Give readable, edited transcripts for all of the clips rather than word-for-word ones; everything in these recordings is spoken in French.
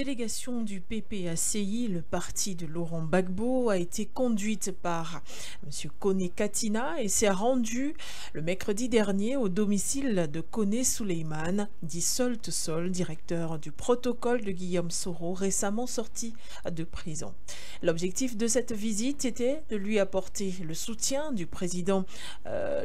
délégation du PPACI, le parti de Laurent Gbagbo, a été conduite par M. Kone Katina et s'est rendue le mercredi dernier au domicile de Kone Souleymane, dit Sol to Sol, directeur du protocole de Guillaume Soro, récemment sorti de prison. L'objectif de cette visite était de lui apporter le soutien du président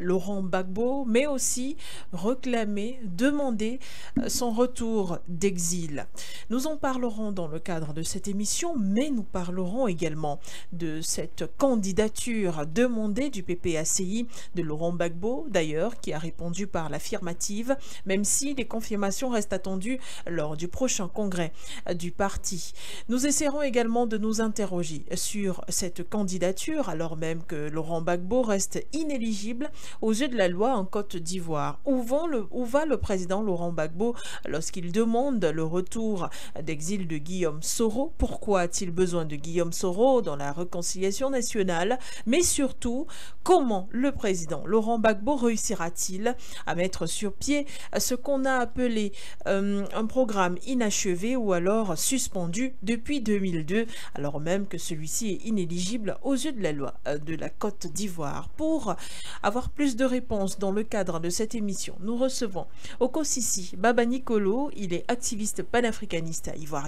Laurent Gbagbo, mais aussi réclamer, demander son retour d'exil. Nous en parlerons dans le cadre de cette émission, mais nous parlerons également de cette candidature demandée du PPACI de Laurent Gbagbo, d'ailleurs, qui a répondu par l'affirmative, même si les confirmations restent attendues lors du prochain congrès du parti. Nous essaierons également de nous interroger sur cette candidature, alors même que Laurent Gbagbo reste inéligible aux yeux de la loi en Côte d'Ivoire. Où va le président Laurent Gbagbo lorsqu'il demande le retour d'exil de Guillaume Soro? Pourquoi a-t-il besoin de Guillaume Soro dans la réconciliation nationale? Mais surtout, comment le président Laurent Gbagbo réussira-t-il à mettre sur pied ce qu'on a appelé un programme inachevé ou alors suspendu depuis 2002, alors même que celui-ci est inéligible aux yeux de la loi de la Côte d'Ivoire? Pour avoir plus de réponses dans le cadre de cette émission, nous recevons Okosisi Baba Nicolo. Il est activiste panafricaniste ivoirien.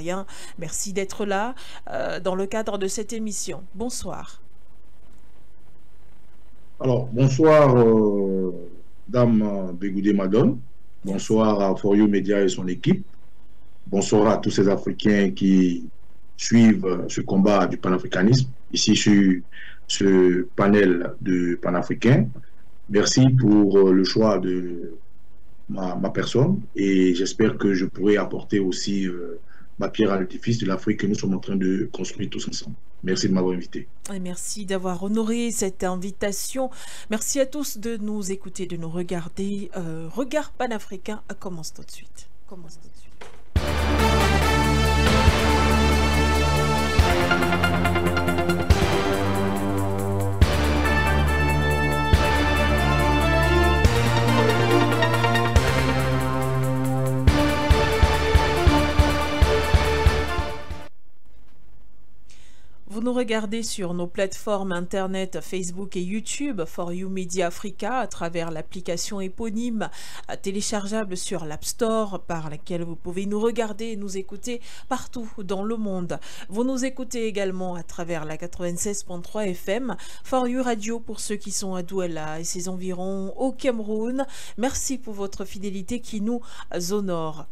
Merci d'être là dans le cadre de cette émission. Bonsoir. Alors, bonsoir, Dame Bégoudé Madone. Bonsoir à For You Media et son équipe. Bonsoir à tous ces Africains qui suivent ce combat du panafricanisme, ici sur ce panel de panafricains. Merci pour le choix de ma personne et j'espère que je pourrai apporter aussi ma pierre à l'édifice de l'Afrique que nous sommes en train de construire tous ensemble. Merci de m'avoir invité. Et merci d'avoir honoré cette invitation. Merci à tous de nous écouter, de nous regarder. Regard panafricain commence tout de suite. Vous nous regardez sur nos plateformes internet Facebook et YouTube, For You Media Africa, à travers l'application éponyme téléchargeable sur l'App Store, par laquelle vous pouvez nous regarder et nous écouter partout dans le monde. Vous nous écoutez également à travers la 96.3 FM, For You Radio pour ceux qui sont à Douala et ses environs au Cameroun. Merci pour votre fidélité qui nous honore.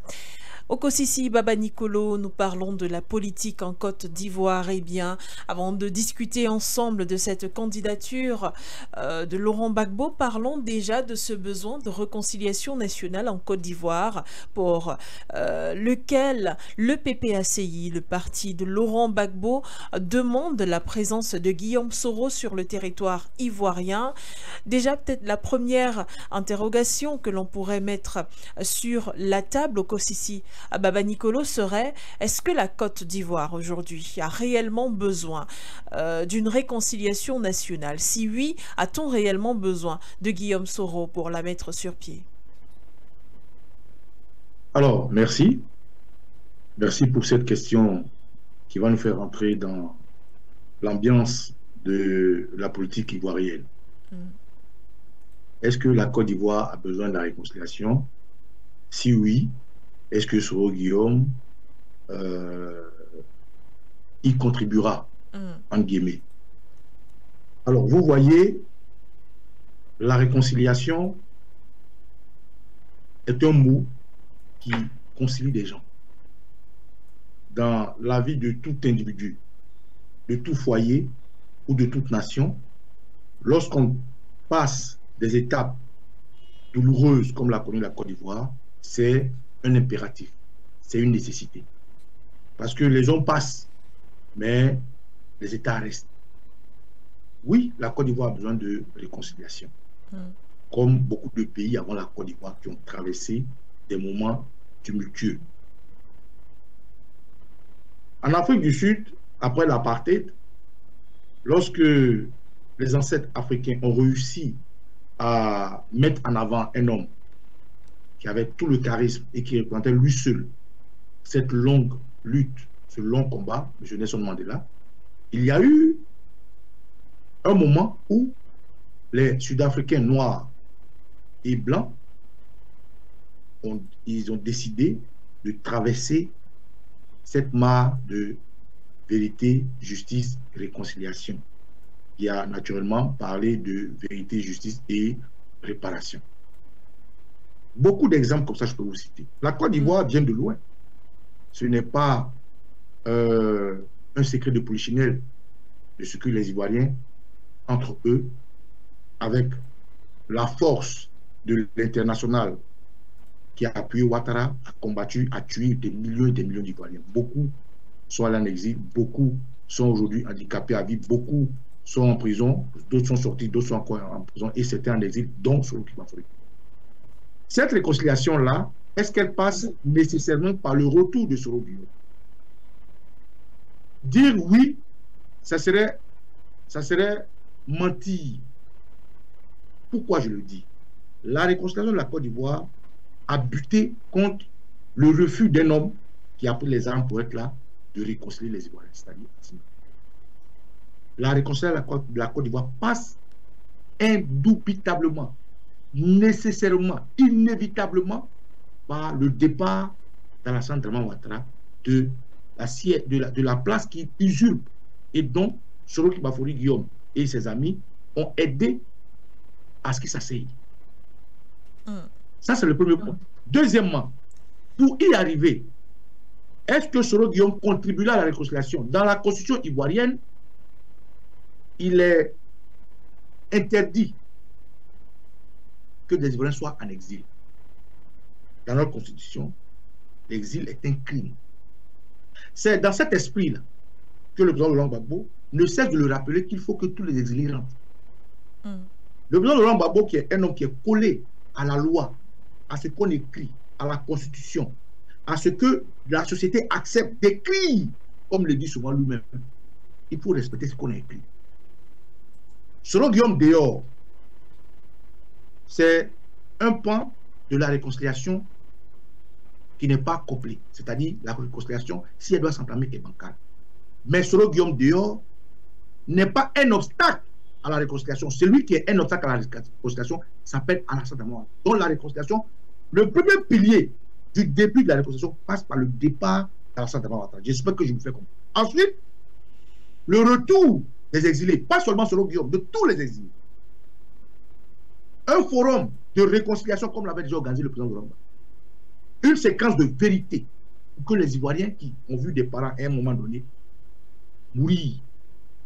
Okosisi Baba Nicolo, nous parlons de la politique en Côte d'Ivoire. Eh bien, avant de discuter ensemble de cette candidature de Laurent Gbagbo, parlons déjà de ce besoin de réconciliation nationale en Côte d'Ivoire pour lequel le PPACI, le parti de Laurent Gbagbo, demande la présence de Guillaume Soro sur le territoire ivoirien. Déjà, peut-être la première interrogation que l'on pourrait mettre sur la table, Okosisi Baba Nicolo, serait: est-ce que la Côte d'Ivoire aujourd'hui a réellement besoin d'une réconciliation nationale? Si oui, a-t-on réellement besoin de Guillaume Soro pour la mettre sur pied? Alors, merci. Merci pour cette question qui va nous faire entrer dans l'ambiance de la politique ivoirienne. Est-ce que la Côte d'Ivoire a besoin de la réconciliation? Si oui, est-ce que Soro Guillaume y contribuera, en guillemets? Alors, vous voyez, la réconciliation est un mot qui concilie des gens. Dans la vie de tout individu, de tout foyer ou de toute nation, lorsqu'on passe des étapes douloureuses comme l'a connue la Côte d'Ivoire, c'est un impératif, c'est une nécessité. Parce que les hommes passent, mais les États restent. Oui, la Côte d'Ivoire a besoin de réconciliation. Comme beaucoup de pays avant la Côte d'Ivoire qui ont traversé des moments tumultueux. En Afrique du Sud, après l'apartheid, lorsque les ancêtres africains ont réussi à mettre en avant un homme qui avait tout le charisme et qui représentait lui seul cette longue lutte, ce long combat, M. Nelson Mandela, il y a eu un moment où les Sud-Africains noirs et blancs, ils ont décidé de traverser cette mare de vérité, justice, réconciliation, qui a naturellement parlé de vérité, justice et réparation. Beaucoup d'exemples comme ça, je peux vous citer. La Côte d'Ivoire vient de loin. Ce n'est pas un secret de polichinelle de ce que les Ivoiriens, entre eux, avec la force de l'international qui a appuyé Ouattara, a combattu, a tué des millions et des millions d'Ivoiriens. Beaucoup sont allés en exil, beaucoup sont aujourd'hui handicapés à vie, beaucoup sont en prison, d'autres sont sortis, d'autres sont encore en prison, et certains en exil, dont sur le Kibafoué. Cette réconciliation-là, est-ce qu'elle passe nécessairement par le retour de Soro Guillaume? Dire oui, ça serait mentir. Pourquoi je le dis? La réconciliation de la Côte d'Ivoire a buté contre le refus d'un homme qui a pris les armes pour être là, de réconcilier les Ivoiriens. C'est-à-dire, la réconciliation de la Côte d'Ivoire passe indubitablement, nécessairement, inévitablement par le départ d'Alassane Dramane Ouattara de la place qu'il usurpe et dont Soro Kibafoué Guillaume et ses amis ont aidé à ce qu'il s'asseye. Ça, c'est le premier point. Deuxièmement, pour y arriver, est-ce que Soro Guillaume contribuera à la réconciliation? Dans la constitution ivoirienne, il est interdit que des Ivoiriens soient en exil. Dans notre constitution, l'exil est un crime. C'est dans cet esprit-là que le président Laurent Gbagbo ne cesse de le rappeler qu'il faut que tous les exilés rentrent. Le président Laurent Gbagbo, qui est un homme qui est collé à la loi, à ce qu'on écrit, à la constitution, à ce que la société accepte d'écrire, comme le dit souvent lui-même, il faut respecter ce qu'on a écrit. Soro Guillaume dehors, c'est un pan de la réconciliation qui n'est pas couplé. C'est-à-dire, la réconciliation, si elle doit s'entamer, est bancale. Mais Soro Guillaume dehors n'est pas un obstacle à la réconciliation. Celui qui est un obstacle à la réconciliation s'appelle Alassane Dramane Ouattara. Donc la réconciliation, le premier pilier du début de la réconciliation passe par le départ d'Alassane Dramane Ouattara. J'espère que je vous fais comprendre. Ensuite, le retour des exilés, pas seulement Soro Guillaume, de tous les exilés. Un forum de réconciliation, comme l'avait déjà organisé le président de Rwanda. Une séquence de vérité pour que les Ivoiriens qui ont vu des parents à un moment donné mourir,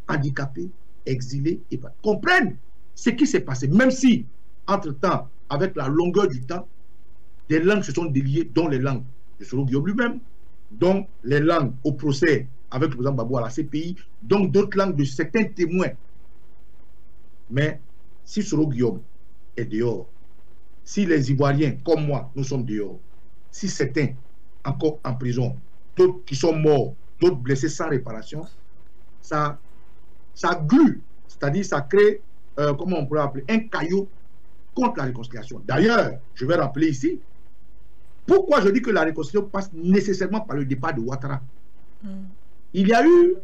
handicapés, exilés, et comprennent ce qui s'est passé. Même si, entre-temps, avec la longueur du temps, des langues se sont déliées, dont les langues de Soro Guillaume lui-même, dont les langues au procès avec le président Gbagbo à la CPI, donc d'autres langues de certains témoins. Mais si Soro Guillaume est dehors, si les Ivoiriens, comme moi, nous sommes dehors, si certains encore en prison, d'autres qui sont morts, d'autres blessés sans réparation, ça glue, c'est-à-dire ça crée, comment on pourrait appeler, un caillot contre la réconciliation. D'ailleurs, je vais rappeler ici, pourquoi je dis que la réconciliation passe nécessairement par le départ de Ouattara. Il y a eu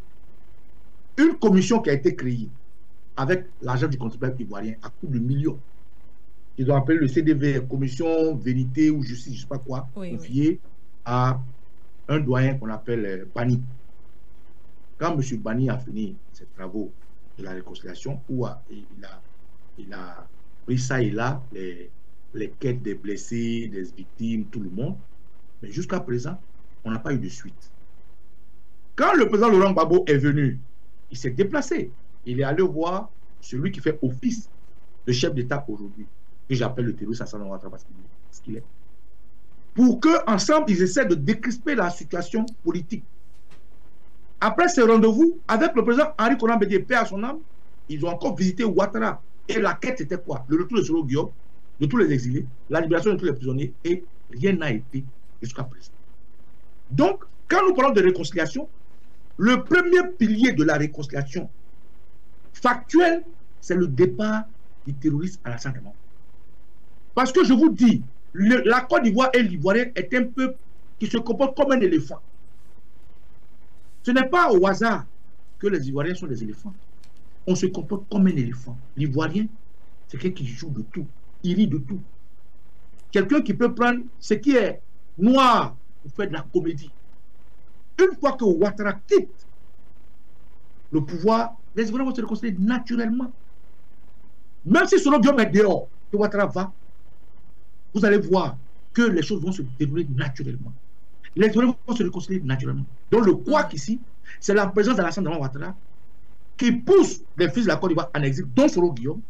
une commission qui a été créée avec l'argent du contribuable ivoirien à coût de millions. Ils ont appelé le CDV, Commission Vérité ou Justice, je ne sais pas quoi, confiée à un doyen qu'on appelle Bani. Quand M. Bani a fini ses travaux de la réconciliation, où il a pris ça et là, les quêtes des blessés, des victimes, tout le monde, mais jusqu'à présent, on n'a pas eu de suite. Quand le président Laurent Gbagbo est venu, il s'est déplacé. Il est allé voir celui qui fait office de chef d'État aujourd'hui, que j'appelle le terroriste Alassane Dramane Ouattara parce qu'il est. Pour qu'ensemble, ils essaient de décrisper la situation politique. Après ce rendez-vous, avec le président Henri Konan Bédié, paix à son âme, ils ont encore visité Ouattara. Et la quête, c'était quoi? Le retour de Soro Guillaume, de tous les exilés, la libération de tous les prisonniers, et rien n'a été jusqu'à présent. Donc, quand nous parlons de réconciliation, le premier pilier de la réconciliation factuelle, c'est le départ du terroriste Alassane Dramane. Parce que je vous dis, la Côte d'Ivoire et l'Ivoirien est un peuple qui se comporte comme un éléphant. Ce n'est pas au hasard que les Ivoiriens sont des éléphants. On se comporte comme un éléphant. L'Ivoirien, c'est quelqu'un qui joue de tout. Il rit de tout. Quelqu'un qui peut prendre ce qui est noir pour faire de la comédie. Une fois que Ouattara quitte le pouvoir, les Ivoiriens vont se réconcilier naturellement. Même si Soro Guillaume est dehors, que Ouattara va, vous allez voir que les choses vont se dérouler naturellement. Les Ivoiriens vont se réconcilier naturellement. Donc le couac ici, c'est la présence d'Alassane Ouattara qui pousse les fils de la Côte d'Ivoire en exil, dont Soro Guillaume,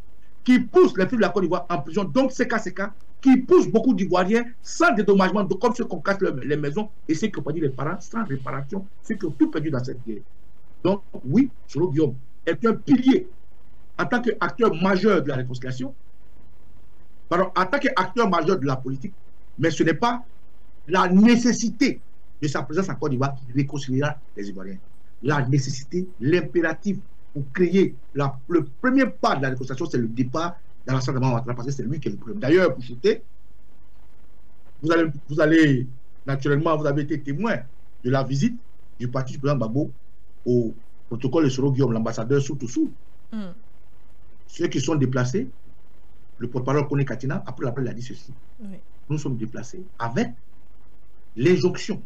qui pousse les fils de la Côte d'Ivoire en prison, donc CKCK, qui pousse beaucoup d'Ivoiriens sans dédommagement, comme ceux qu'on casse les maisons et ceux qui ont perdu les parents sans réparation, ceux qui ont tout perdu dans cette guerre. Donc oui, Soro Guillaume est un pilier en tant qu'acteur majeur de la réconciliation, pardon, en tant qu'acteur majeur de la politique, mais ce n'est pas la nécessité de sa présence en Côte d'Ivoire qui réconciliera les Ivoiriens. La nécessité, l'impératif pour créer le premier pas de la réconciliation, c'est le départ d'Alassane Ouattara, parce que c'est lui qui est le problème. D'ailleurs, pour chuter, vous allez, naturellement, vous avez été témoin de la visite du parti du président Gbagbo au protocole de Soro Guillaume, l'ambassadeur Soutoussou. Ceux qui sont déplacés, le porte-parole Koné Katina, après l'appel, il a dit ceci. Oui. Nous sommes déplacés avec l'injonction.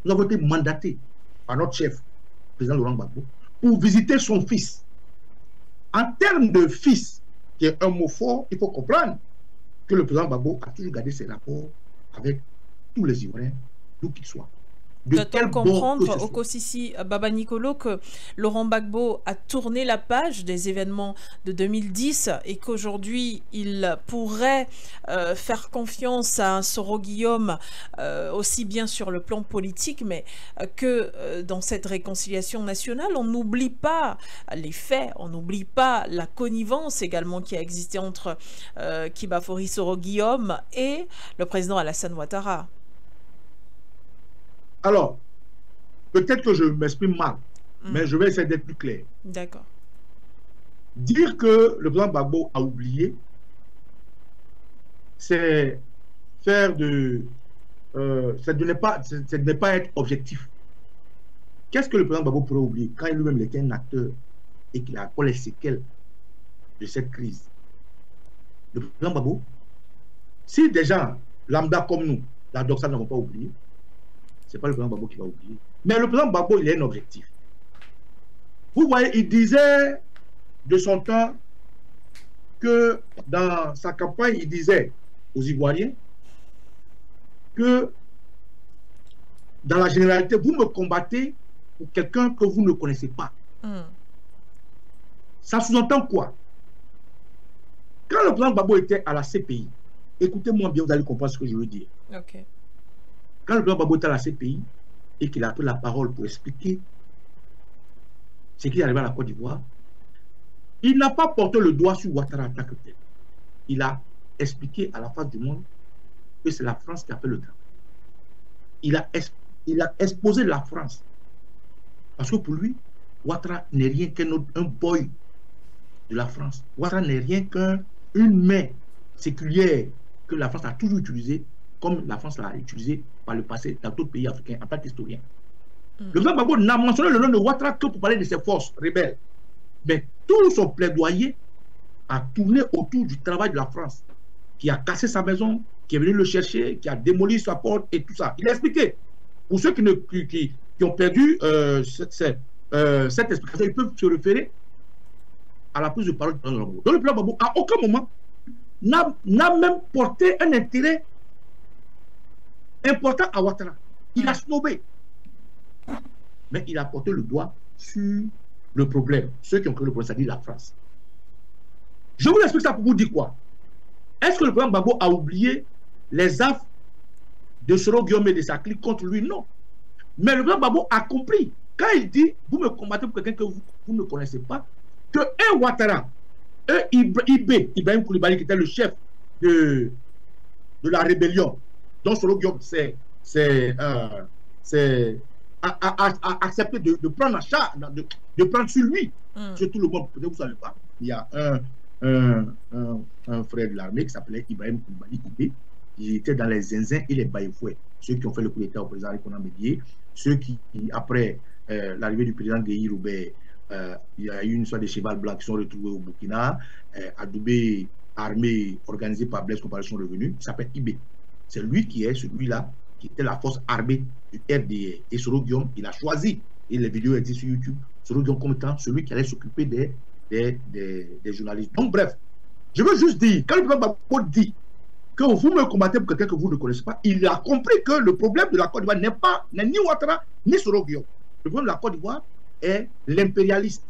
Nous avons été mandatés par notre chef, le président Laurent Gbagbo, pour visiter son fils. En termes de fils, qui est un mot fort, il faut comprendre que le président Gbagbo a toujours gardé ses rapports avec tous les Ivoiriens, d'où qu'ils soient. Doit-on comprendre, Okosisi Baba Nicolo, que Laurent Gbagbo a tourné la page des événements de 2010 et qu'aujourd'hui, il pourrait faire confiance à un Soro Guillaume, aussi bien sur le plan politique, mais que dans cette réconciliation nationale, on n'oublie pas les faits, on n'oublie pas la connivence également qui a existé entre Kibafori Soro Guillaume et le président Alassane Ouattara. Alors, peut-être que je m'exprime mal, mais je vais essayer d'être plus clair. D'accord. Dire que le président Gbagbo a oublié, c'est faire de... c'est de ne pas être objectif. Qu'est-ce que le président Gbagbo pourrait oublier quand lui-même était un acteur et qu'il a encore les séquelles de cette crise? Le président Gbagbo, si des gens lambda comme nous, la doxa n'avons pas oublié, ce n'est pas le président Gbagbo qui va oublier. Mais le président Gbagbo, il a un objectif. Vous voyez, il disait de son temps que dans sa campagne, il disait aux Ivoiriens que dans la généralité, vous me combattez pour quelqu'un que vous ne connaissez pas. Ça sous-entend quoi? Quand le président Gbagbo était à la CPI, écoutez-moi bien, vous allez comprendre ce que je veux dire. Okay. Quand le président Gbagbo était à la CPI et qu'il a pris la parole pour expliquer ce qui est arrivé à la Côte d'Ivoire, il n'a pas porté le doigt sur Ouattara en tant que tel. Il a expliqué à la face du monde que c'est la France qui a fait le travail. Il a exposé la France. Parce que pour lui, Ouattara n'est rien qu'un boy de la France. Ouattara n'est rien qu'une main séculière que la France a toujours utilisée, comme la France l'a utilisé par le passé dans d'autres pays africains en tant qu'historien. Le président Gbagbo n'a mentionné le nom de Ouattara que pour parler de ses forces rebelles. Mais tout son plaidoyer a tourné autour du travail de la France, qui a cassé sa maison, qui est venu le chercher, qui a démoli sa porte et tout ça. Il a expliqué. Pour ceux qui ont perdu cette explication, ils peuvent se référer à la prise de parole du président Gbagbo. Donc le président Gbagbo, à aucun moment, n'a même porté un intérêt important à Ouattara. Il a snobé. Mais il a porté le doigt sur le problème. Ceux qui ont créé le problème, c'est-à-dire la France. Je vous explique ça pour vous dire quoi? Est-ce que le président Gbagbo a oublié les affres de Soro Guillaume et de sa clique contre lui? Non. Mais le président Gbagbo a compris. Quand il dit, vous me combattez pour quelqu'un que vous ne connaissez pas, que un Ouattara, Ibrahim Koulibaly, qui était le chef de la rébellion, dont Soro Guillaume a accepté de prendre en charge, de prendre sur lui, sur tout le monde. Peut-être que vous ne savez pas. Il y a un frère de l'armée qui s'appelait Ibrahim Koulibaly, qui était dans les Zinzins et les Baïfouets, ceux qui ont fait le coup d'État au président Rikonan Bédié, ceux qui, après l'arrivée du président Gueye Roubert, il y a eu une sorte de cheval blanc qui sont retrouvés au Burkina, adoubé, armée organisée par Blaise Compaoré sont revenus, il s'appelle IB. C'est lui qui est celui-là, qui était la force armée du RDR. Et Soro Guillaume, il a choisi, et les vidéos existent sur YouTube, Soro Guillaume comme étant celui qui allait s'occuper des journalistes. Donc bref, je veux juste dire, quand le président Gbagbo dit que vous me combattez pour quelqu'un que vous ne connaissez pas, il a compris que le problème de la Côte d'Ivoire n'est ni Ouattara, ni Soro Guillaume. Le problème de la Côte d'Ivoire est l'impérialiste.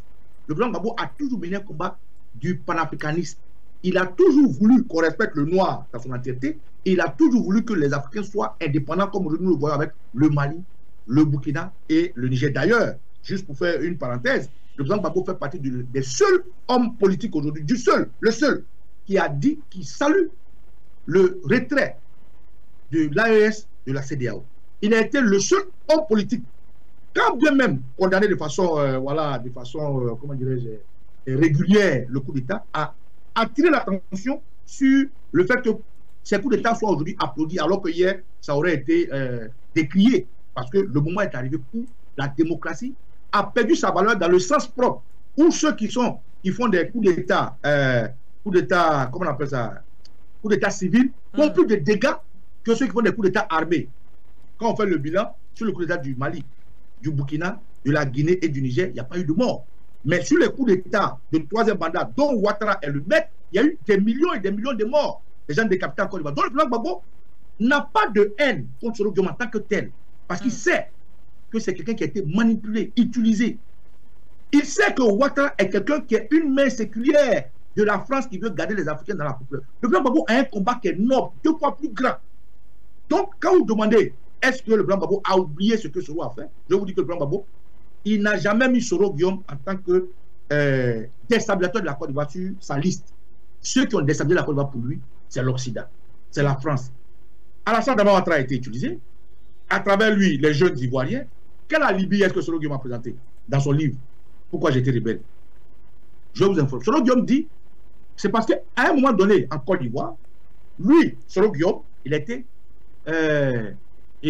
Le président Gbagbo a toujours mené un combat du panafricanisme. Il a toujours voulu qu'on respecte le noir dans son entièreté. Il a toujours voulu que les Africains soient indépendants, comme nous le voyons avec le Mali, le Burkina et le Niger. D'ailleurs, juste pour faire une parenthèse, le président Gbagbo fait partie des seuls hommes politiques aujourd'hui, le seul, qui a dit qu'il salue le retrait de l'AES de la CEDEAO. Il a été le seul homme politique, quand bien même condamné de façon, comment dirais-je, régulière le coup d'État, à attirer l'attention sur le fait que ces coups d'État soient aujourd'hui applaudis, alors que hier, ça aurait été décrié, parce que le moment est arrivé où la démocratie a perdu sa valeur dans le sens propre, où ceux qui font des coups d'État, comment on appelle ça, coups d'État civils, font plus de dégâts que ceux qui font des coups d'État armés. Quand on fait le bilan sur le coup d'État du Mali, du Burkina, de la Guinée et du Niger, il n'y a pas eu de mort. Mais sur les coups d'État de troisième mandat, dont Ouattara est le maître, il y a eu des millions et des millions de morts. Les gens décapités en Côte d'Ivoire. Donc le président Gbagbo n'a pas de haine contre Soro Guillaume en tant que tel. Parce qu'il sait que c'est quelqu'un qui a été manipulé, utilisé. Il sait que Ouattara est quelqu'un qui est une main séculière de la France qui veut garder les Africains dans la population. Le président Gbagbo a un combat qui est noble, 2 fois plus grand. Donc quand vous demandez est-ce que le président Gbagbo a oublié ce que Soro a fait, je vous dis que le président Gbagbo, il n'a jamais mis Soro Guillaume en tant que déstabilisateur de la Côte d'Ivoire sur sa liste. Ceux qui ont déstabilisé la Côte d'Ivoire pour lui, c'est l'Occident, c'est la France. Alassane Dramane Ouattara a été utilisé, à travers lui, les jeunes Ivoiriens. Quel alibi est-ce que Soro Guillaume a présenté dans son livre Pourquoi j'étais rebelle? Je vous informe. Soro Guillaume dit, c'est parce qu'à un moment donné, en Côte d'Ivoire, lui, Soro Guillaume, il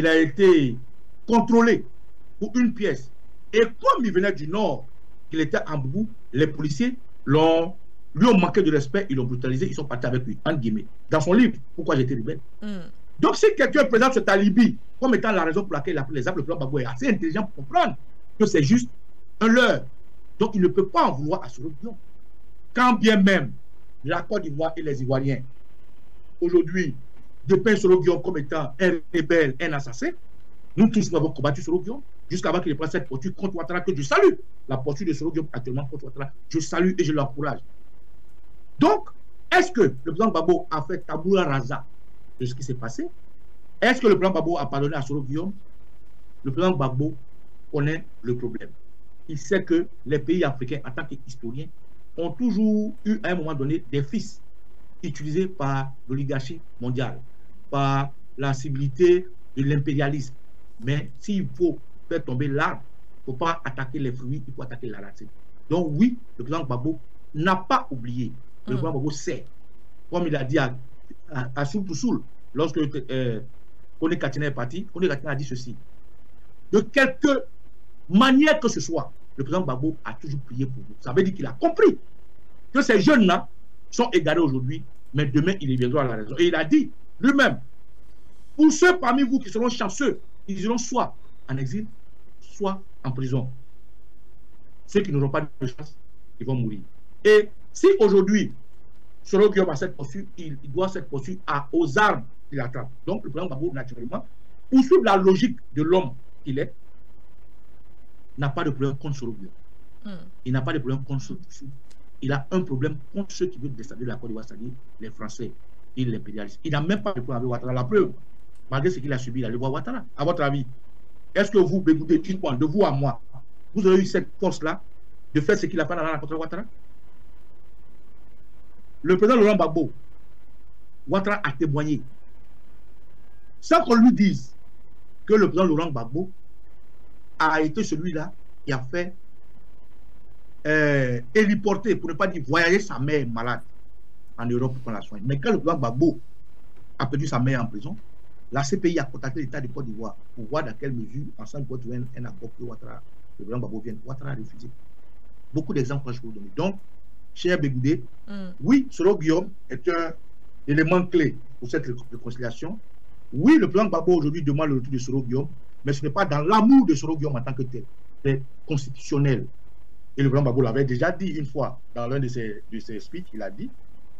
a été contrôlé pour une pièce. Et comme il venait du Nord, qu'il était en bout, les policiers lui ont manqué de respect, ils l'ont brutalisé, ils sont partis avec lui, entre guillemets. Dans son livre, Pourquoi j'étais rebelle. Donc si quelqu'un présente cet alibi comme étant la raison pour laquelle il a pris les armes, le président Gbagbo est assez intelligent pour comprendre que c'est juste un leurre. Donc il ne peut pas en vouloir à Soro Guillaume. Quand bien même la Côte d'Ivoire et les Ivoiriens, aujourd'hui, dépeignent Soro Guillaume comme étant un rebelle, un assassin, nous tous nous avons combattu Soro Guillaume jusqu'avant qu'il prenne cette posture contre Ouattara, que je salue. La posture de Soro Guillaume actuellement contre Ouattara, je salue et je l'encourage. Donc, est-ce que le président Gbagbo a fait tabula rasa de ce qui s'est passé? Est-ce que le président Gbagbo a pardonné à Soro Guillaume? Le président Gbagbo connaît le problème. Il sait que les pays africains, en tant qu'historiens, ont toujours eu à un moment donné des fils utilisés par l'oligarchie mondiale, par la civilité de l'impérialisme. Mais s'il faut faire tomber l'arbre, il ne faut pas attaquer les fruits, il faut attaquer la racine. Donc oui, le président Gbagbo n'a pas oublié. Le président Gbagbo sait, comme il a dit à Soul to Soul, lorsque Kone Katina est parti, Kone Katina a dit ceci. De quelque manière que ce soit, le président Gbagbo a toujours prié pour vous. Ça veut dire qu'il a compris que ces jeunes-là sont égarés aujourd'hui, mais demain, ils reviendront à la raison. Et il a dit lui-même, pour ceux parmi vous qui seront chanceux, ils iront soit en exil, soit en prison. Ceux qui n'auront pas de chance, ils vont mourir. Et si aujourd'hui, Soro Guillaume a cette posture, il doit cette posture aux armes qu'il attrape. Donc le président Gbagbo, naturellement, pour suivre la logique de l'homme qu'il est, n'a pas de problème contre Soro Guillaume. Il n'a pas de problème contre Soro Guillaume. Il a un problème contre ceux qui veulent déstabiliser la Côte d'Ivoire, c'est-à-dire les Français et les impérialistes. Il n'a même pas de problème avec Ouattara. La preuve, malgré ce qu'il a subi, il allait voir Ouattara. À votre avis, est-ce que vous, Bégoudé, de vous à moi, vous avez eu cette force-là de faire ce qu'il a fait dans la contre Ouattara? Le président Laurent Gbagbo, Ouattara a témoigné. Sans qu'on lui dise que le président Laurent Gbagbo a été celui-là qui a fait héliporter, pour ne pas dire voyager sa mère malade en Europe pour qu'on la soigne. Mais quand le président Gbagbo a perdu sa mère en prison, la CPI a contacté l'État de Côte d'Ivoire pour voir dans quelle mesure, ensemble, pour trouver un accord pour Ouattara le président Gbagbo vienne. Ouattara a refusé. Beaucoup d'exemples que je peux vous donner. Donc, cher Bégoudé, oui, Soro Guillaume est un élément clé pour cette réconciliation. Oui, le président Gbagbo aujourd'hui demande le retour de Soro Guillaume, mais ce n'est pas dans l'amour de Soro Guillaume en tant que tel. C'est constitutionnel. Et le président Gbagbo l'avait déjà dit une fois dans l'un de ses speeches, il a dit,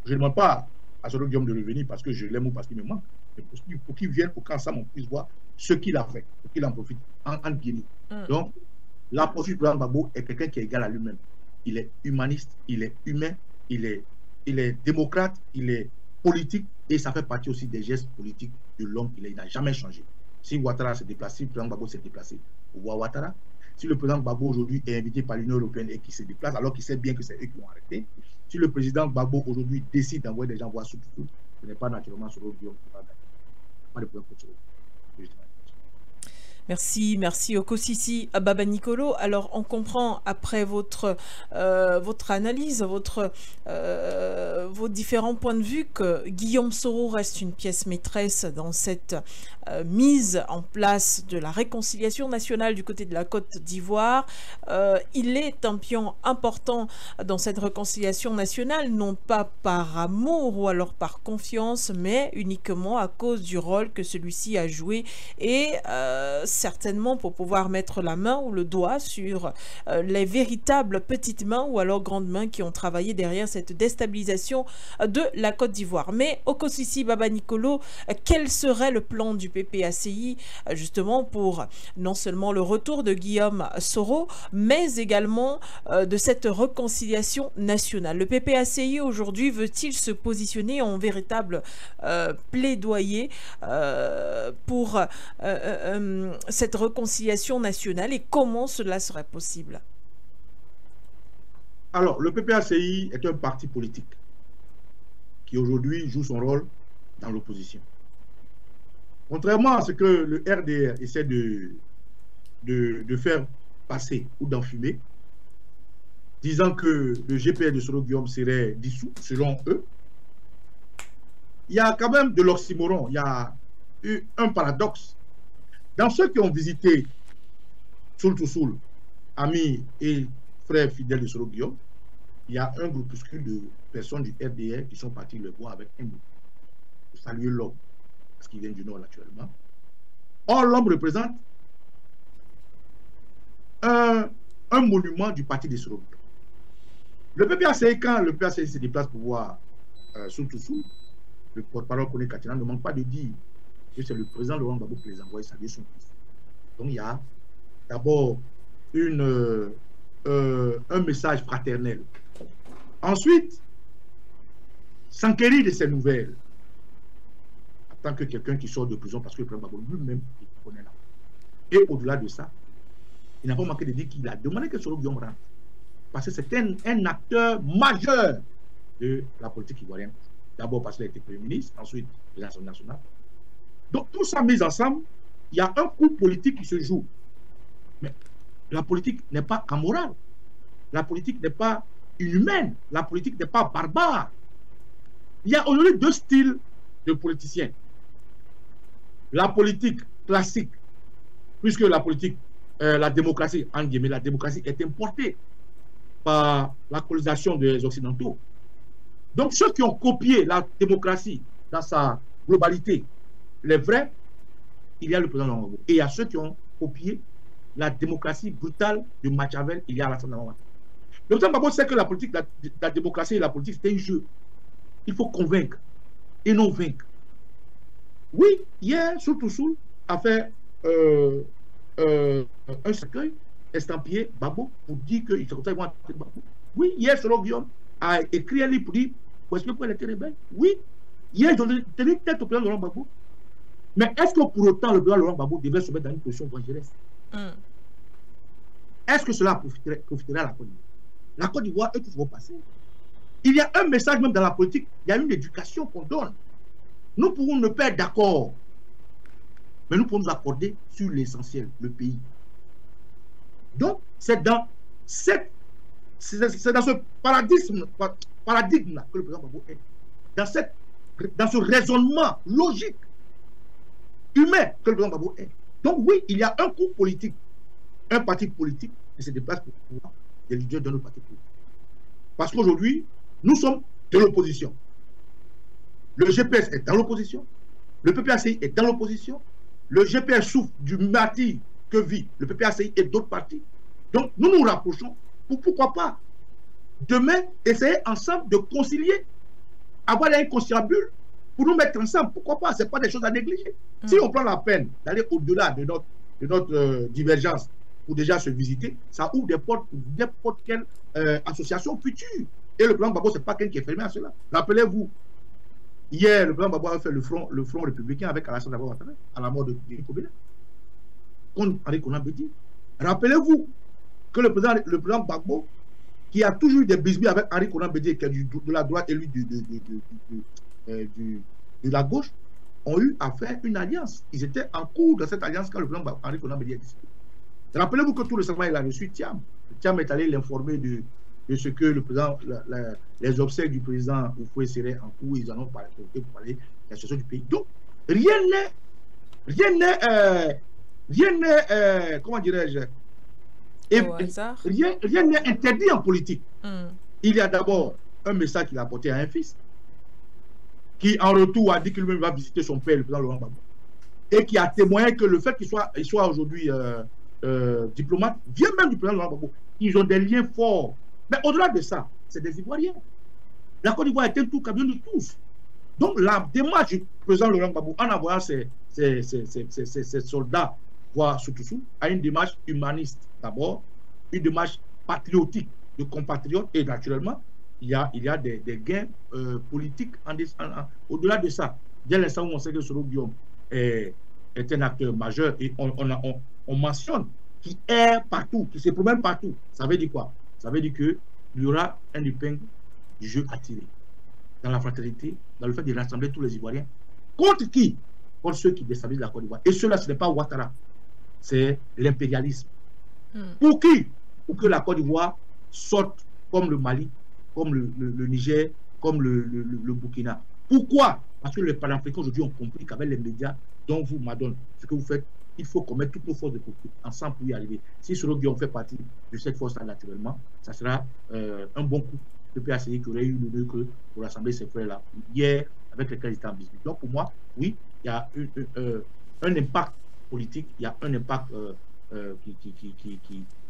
je ne demande pas à Soro Guillaume de revenir parce que je l'aime ou parce qu'il me manque, mais pour qu'il vienne, pour qu'ensemble on puisse voir ce qu'il a fait, pour qu'il en profite en Guinée. Donc, l'approche du président Gbagbo est quelqu'un qui est égal à lui-même. Il est humaniste, il est humain, il est démocrate, il est politique et ça fait partie aussi des gestes politiques de l'homme qu'il est. Il n'a jamais changé. Si Ouattara s'est déplacé, si le président Gbagbo s'est déplacé pour voir Ouattara, si le président Gbagbo aujourd'hui est invité par l'Union européenne et qui se déplace alors qu'il sait bien que c'est eux qui l'ont arrêté, si le président Gbagbo aujourd'hui décide d'envoyer des gens voir Soutousou, ce n'est pas naturellement sur le Guillaume qui va gagner. Pas de problème pour Soro. Merci, merci Okosisi Baba Nicolo. Alors on comprend après votre analyse, vos différents points de vue que Guillaume Soro reste une pièce maîtresse dans cette mise en place de la réconciliation nationale du côté de la Côte d'Ivoire. Il est un pion important dans cette réconciliation nationale, non pas par amour ou alors par confiance, mais uniquement à cause du rôle que celui-ci a joué et certainement pour pouvoir mettre la main ou le doigt sur les véritables petites mains ou alors grandes mains qui ont travaillé derrière cette déstabilisation de la Côte d'Ivoire. Mais Okosisi Baba Nicolo, quel serait le plan du PPACI justement pour non seulement le retour de Guillaume Soro, mais également de cette réconciliation nationale? Le PPACI aujourd'hui veut-il se positionner en véritable plaidoyer pour cette réconciliation nationale et comment cela serait possible? Alors, le PPACI est un parti politique qui aujourd'hui joue son rôle dans l'opposition. Contrairement à ce que le RDR essaie de faire passer ou d'enfumer, disant que le GPR de Soro Guillaume serait dissous, selon eux, il y a quand même de l'oxymoron, il y a eu un paradoxe. Dans ceux qui ont visité Soul, amis et frères fidèles de Soro Guillaume, il y a un groupuscule de personnes du RDR qui sont partis le voir avec un groupe pour saluer l'homme, parce qu'il vient du Nord naturellement. Or, l'homme représente un monument du parti de Soro Guillaume. Le PPACI, quand le PPACI se déplace pour voir Soul, le porte-parole Koné Katina ne manque pas de dire que c'est le président Laurent Gbagbo qui les envoie saluer son fils. Donc il y a d'abord un message fraternel. Ensuite, s'enquérir de ces nouvelles en tant que quelqu'un qui sort de prison parce que le président Gbagbo lui-même il connaît là. Et au-delà de ça, il n'a pas manqué de dire qu'il a demandé que Soro Guillaume rentre. Parce que c'est un acteur majeur de la politique ivoirienne. D'abord parce qu'il a été Premier ministre, ensuite de l'Assemblée nationale. Donc, tout ça mis ensemble, il y a un coup politique qui se joue. Mais la politique n'est pas amorale. La politique n'est pas inhumaine. La politique n'est pas barbare. Il y a aujourd'hui deux styles de politiciens. La politique classique, puisque la politique, la démocratie, en guillemets, la démocratie est importée par la colonisation des Occidentaux. Donc, ceux qui ont copié la démocratie dans sa globalité, les vrais, il y a le président Laurent Gbagbo. Et il y a ceux qui ont copié la démocratie brutale de Machiavel, il y a Alassane Ouattara. Le président Gbagbo sait que la politique, la démocratie et la politique, c'est un jeu. Il faut convaincre et non vaincre. Oui, hier, Soul a fait un cercueil estampillé Gbagbo pour dire qu'ils se retrouvent à Gbagbo. Oui, hier, Soro Guillaume a écrit un livre pour dire pour expliquer pourquoi elle était rebelle. Oui, hier, ils ont tenu tête au président Laurent Gbagbo. Mais est-ce que pour autant le président Laurent Gbagbo devait se mettre dans une position vengeresse? Est-ce que cela profiterait à la Côte d'Ivoire? La Côte d'Ivoire, eux, tout va passer. Il y a un message même dans la politique, il y a une éducation qu'on donne. Nous pouvons ne pas être d'accord, mais nous pouvons nous accorder sur l'essentiel, le pays. Donc, c'est dans ce paradigme-là que le président Gbagbo est. Dans ce raisonnement logique, humain que le président Gbagbo est. Donc oui, il y a un coup politique, un parti politique et se déplacent pour pouvoir des leaders de notre parti politique. Parce qu'aujourd'hui, nous sommes de l'opposition. Le GPS est dans l'opposition. Le PPACI est dans l'opposition. Le GPS souffre du martyre que vit le PPACI et d'autres partis. Donc, nous nous rapprochons pour pourquoi pas demain essayer ensemble de concilier, avoir un conciliabule pour nous mettre ensemble. Pourquoi pas? Ce n'est pas des choses à négliger. Si on prend la peine d'aller au-delà de notre divergence pour déjà se visiter, ça ouvre des portes pour n'importe quelle association future. Et le plan Gbagbo, ce n'est pas quelqu'un qui est fermé à cela. Rappelez-vous, hier, le plan Gbagbo a fait le front républicain avec Alassane Ouattara à la mort de Kobina. Comme Henri Konan Bédi. Rappelez-vous que le président Gbagbo, qui a toujours eu des bisbis avec Henri Konan Bédi, qui est de la droite et lui de la gauche, ont eu à faire une alliance. Ils étaient en cours de cette alliance quand le président Henri Konan Bédi a disparu. Rappelez-vous que tout récemment, il a reçu Thiam. Thiam est allé l'informer de ce que le président, les obsèques du président Oufoué seraient en cours. Ils en ont parlé pour parler de la situation du pays. Donc, rien n'est, comment dirais-je, rien n'est interdit en politique. Il y a d'abord un message qu'il a apporté à un fils, qui en retour a dit qu'il va visiter son père, le président Laurent Gbagbo, et qui a témoigné que le fait qu'il soit aujourd'hui diplomate vient même du président Laurent Gbagbo. Ils ont des liens forts. Mais au-delà de ça, c'est des Ivoiriens. La Côte d'Ivoire est un tout camion de tous. Donc la démarche du président Laurent Gbagbo en envoyant ses soldats voir Soutoussou a une démarche humaniste d'abord, une démarche patriotique de compatriotes, et naturellement il y a des gains politiques au-delà de ça. Dès l'instant où on sait que Soro Guillaume est un acteur majeur et on mentionne qu'il est partout, qu'il se promène partout, ça veut dire quoi? Ça veut dire qu'il y aura un épingle du jeu à tirer dans la fraternité, dans le fait de rassembler tous les Ivoiriens. Contre qui? Contre ceux qui déstabilisent la Côte d'Ivoire. Et cela, ce n'est pas Ouattara, c'est l'impérialisme. Pour qui? Pour que la Côte d'Ivoire sorte comme le Mali, comme le Niger, comme le Burkina. Pourquoi? Parce que les panafricains aujourd'hui ont compris qu'avec les médias dont vous, madame, ce que vous faites, il faut qu'on mette toutes nos forces de conflit ensemble pour y arriver. Si Soro Guillaume fait partie de cette force-là naturellement, ça sera un bon coup de PACI qui aurait eu le que pour rassembler ces frères-là hier avec lesquels ils étaient en business. Donc pour moi, oui, il y a un impact politique, il y a un impact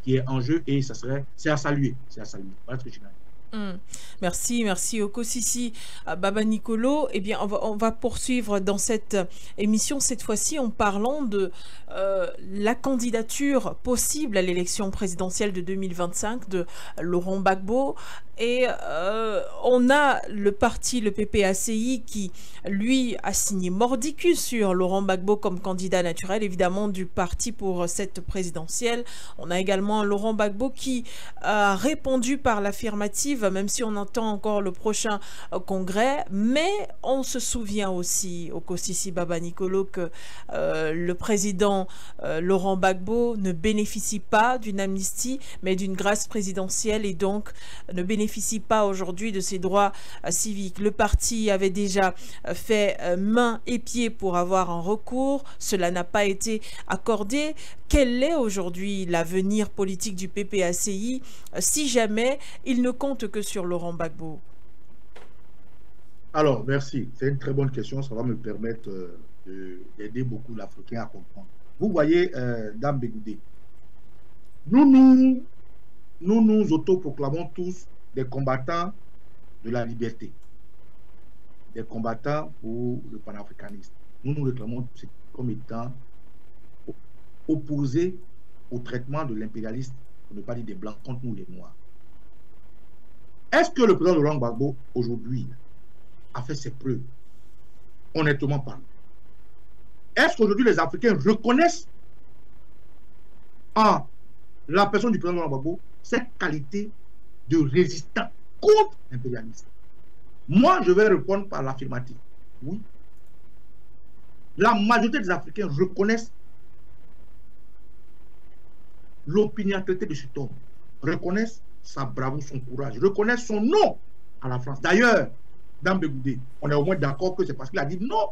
qui est en jeu et c'est à saluer. C'est à saluer. Voilà ce que je dirais. Merci Okosisi Baba Nicolo. Eh bien, on va poursuivre dans cette émission, cette fois-ci en parlant de la candidature possible à l'élection présidentielle de 2025 de Laurent Gbagbo. Et on a le parti, le PPACI, qui, lui, a signé mordicus sur Laurent Gbagbo comme candidat naturel, évidemment, du parti pour cette présidentielle. On a également Laurent Gbagbo qui a répondu par l'affirmative, même si on entend encore le prochain congrès. Mais on se souvient aussi, au Okosisi Baba Nicolo, que le président Laurent Gbagbo ne bénéficie pas d'une amnistie, mais d'une grâce présidentielle, et donc ne bénéficie pas aujourd'hui de ses droits civiques. Le parti avait déjà fait main et pied pour avoir un recours. Cela n'a pas été accordé. Quel est aujourd'hui l'avenir politique du PPACI si jamais il ne compte que sur Laurent Gbagbo? Alors, merci. C'est une très bonne question. Ça va me permettre d'aider beaucoup l'Africain à comprendre. Vous voyez, Dame Bégoudé, nous nous autoproclamons tous des combattants de la liberté, des combattants pour le panafricanisme. Nous nous réclamons comme étant opposés au traitement de l'impérialisme, pour ne pas dire des Blancs, contre nous les Noirs. Est-ce que le président Laurent Gbagbo, aujourd'hui, a fait ses preuves, honnêtement parlant? Est-ce qu'aujourd'hui les Africains reconnaissent en la personne du président Laurent Gbagbo cette qualité de résistant contre l'impérialisme? Moi, je vais répondre par l'affirmative. Oui. La majorité des Africains reconnaissent l'opiniâtreté de cet homme, reconnaissent sa bravoure, son courage, reconnaissent son nom à la France. D'ailleurs, dans Bégoudé, on est au moins d'accord que c'est parce qu'il a dit non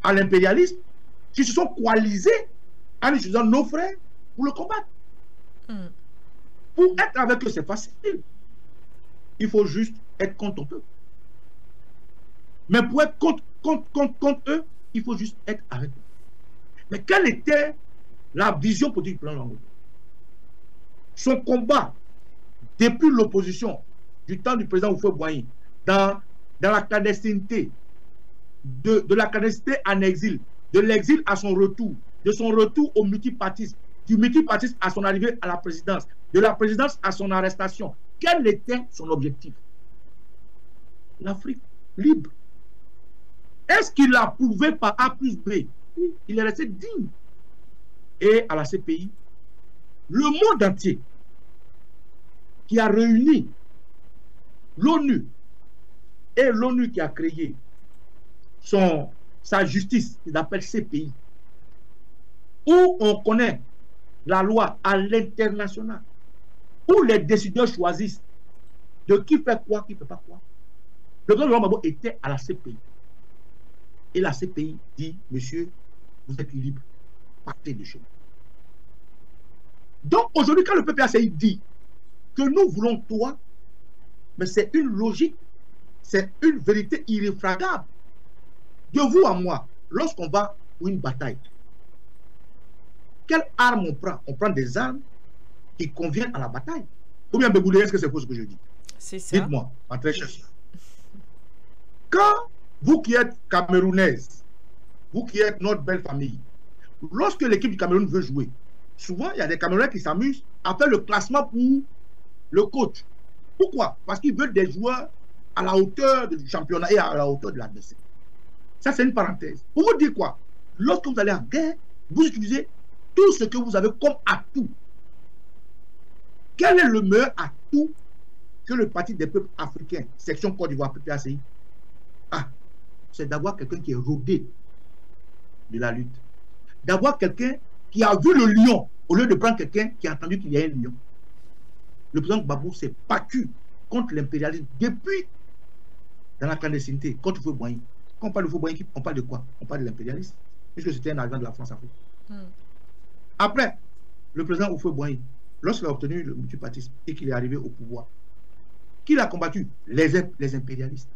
à l'impérialisme qu'ils se sont coalisés en utilisant nos frères pour le combattre. Mm. Pour être avec eux, c'est facile. Il faut juste être contre ton peuple. Mais pour être contre eux, il faut juste être avec eux. Mais quelle était la vision politique du président Laurent Gbagbo? Son combat, depuis l'opposition, du temps du président Houphouët-Boigny, dans la clandestinité, de la clandestinité en exil, de l'exil à son retour, de son retour au multipartisme, du multipartisme à son arrivée à la présidence, de la présidence à son arrestation. Quel était son objectif? L'Afrique libre. Est-ce qu'il l'a prouvé par A plus B? Oui, il est resté digne. Et à la CPI, le monde entier qui a réuni l'ONU et l'ONU qui a créé sa justice, qu'il appelle CPI, où on connaît la loi à l'international, où les décideurs choisissent de qui fait quoi, qui ne fait pas quoi. Le président Laurent Gbagbo était à la CPI. Et la CPI dit, monsieur, vous êtes libre, partez de chez nous. Donc aujourd'hui, quand le PPACI dit que nous voulons toi, mais c'est une logique, c'est une vérité irréfragable. De vous à moi, lorsqu'on va pour une bataille, quelle arme on prend? On prend des armes qui conviennent à la bataille. Combien de boulet, est-ce que c'est faux ce que je dis? C'est ça. Dites-moi, en très cher. Quand vous qui êtes camerounaise, vous qui êtes notre belle famille, lorsque l'équipe du Cameroun veut jouer, souvent il y a des Camerounais qui s'amusent à faire le classement pour le coach. Pourquoi? Parce qu'ils veulent des joueurs à la hauteur du championnat et à la hauteur de l'adversaire. Ça, c'est une parenthèse. Pour vous dire quoi? Lorsque vous allez en guerre, vous utilisez tout ce que vous avez comme atout. Quel est le meilleur atout que le Parti des peuples africains, section Côte d'Ivoire, PPACI, a? C'est d'avoir quelqu'un qui est rodé de la lutte. D'avoir quelqu'un qui a vu le lion, au lieu de prendre quelqu'un qui a entendu qu'il y a un lion. Le président Gbagbo s'est battu contre l'impérialisme depuis dans la clandestinité, contre Houphouët-Boigny. Quand on parle de Houphouët-Boigny, on parle de quoi? On parle de l'impérialisme, puisque c'était un agent de la France-Afrique. Après, le président Houphouët-Boigny, lorsqu'il a obtenu le multipartisme et qu'il est arrivé au pouvoir, qui l'a combattu? Les impérialistes.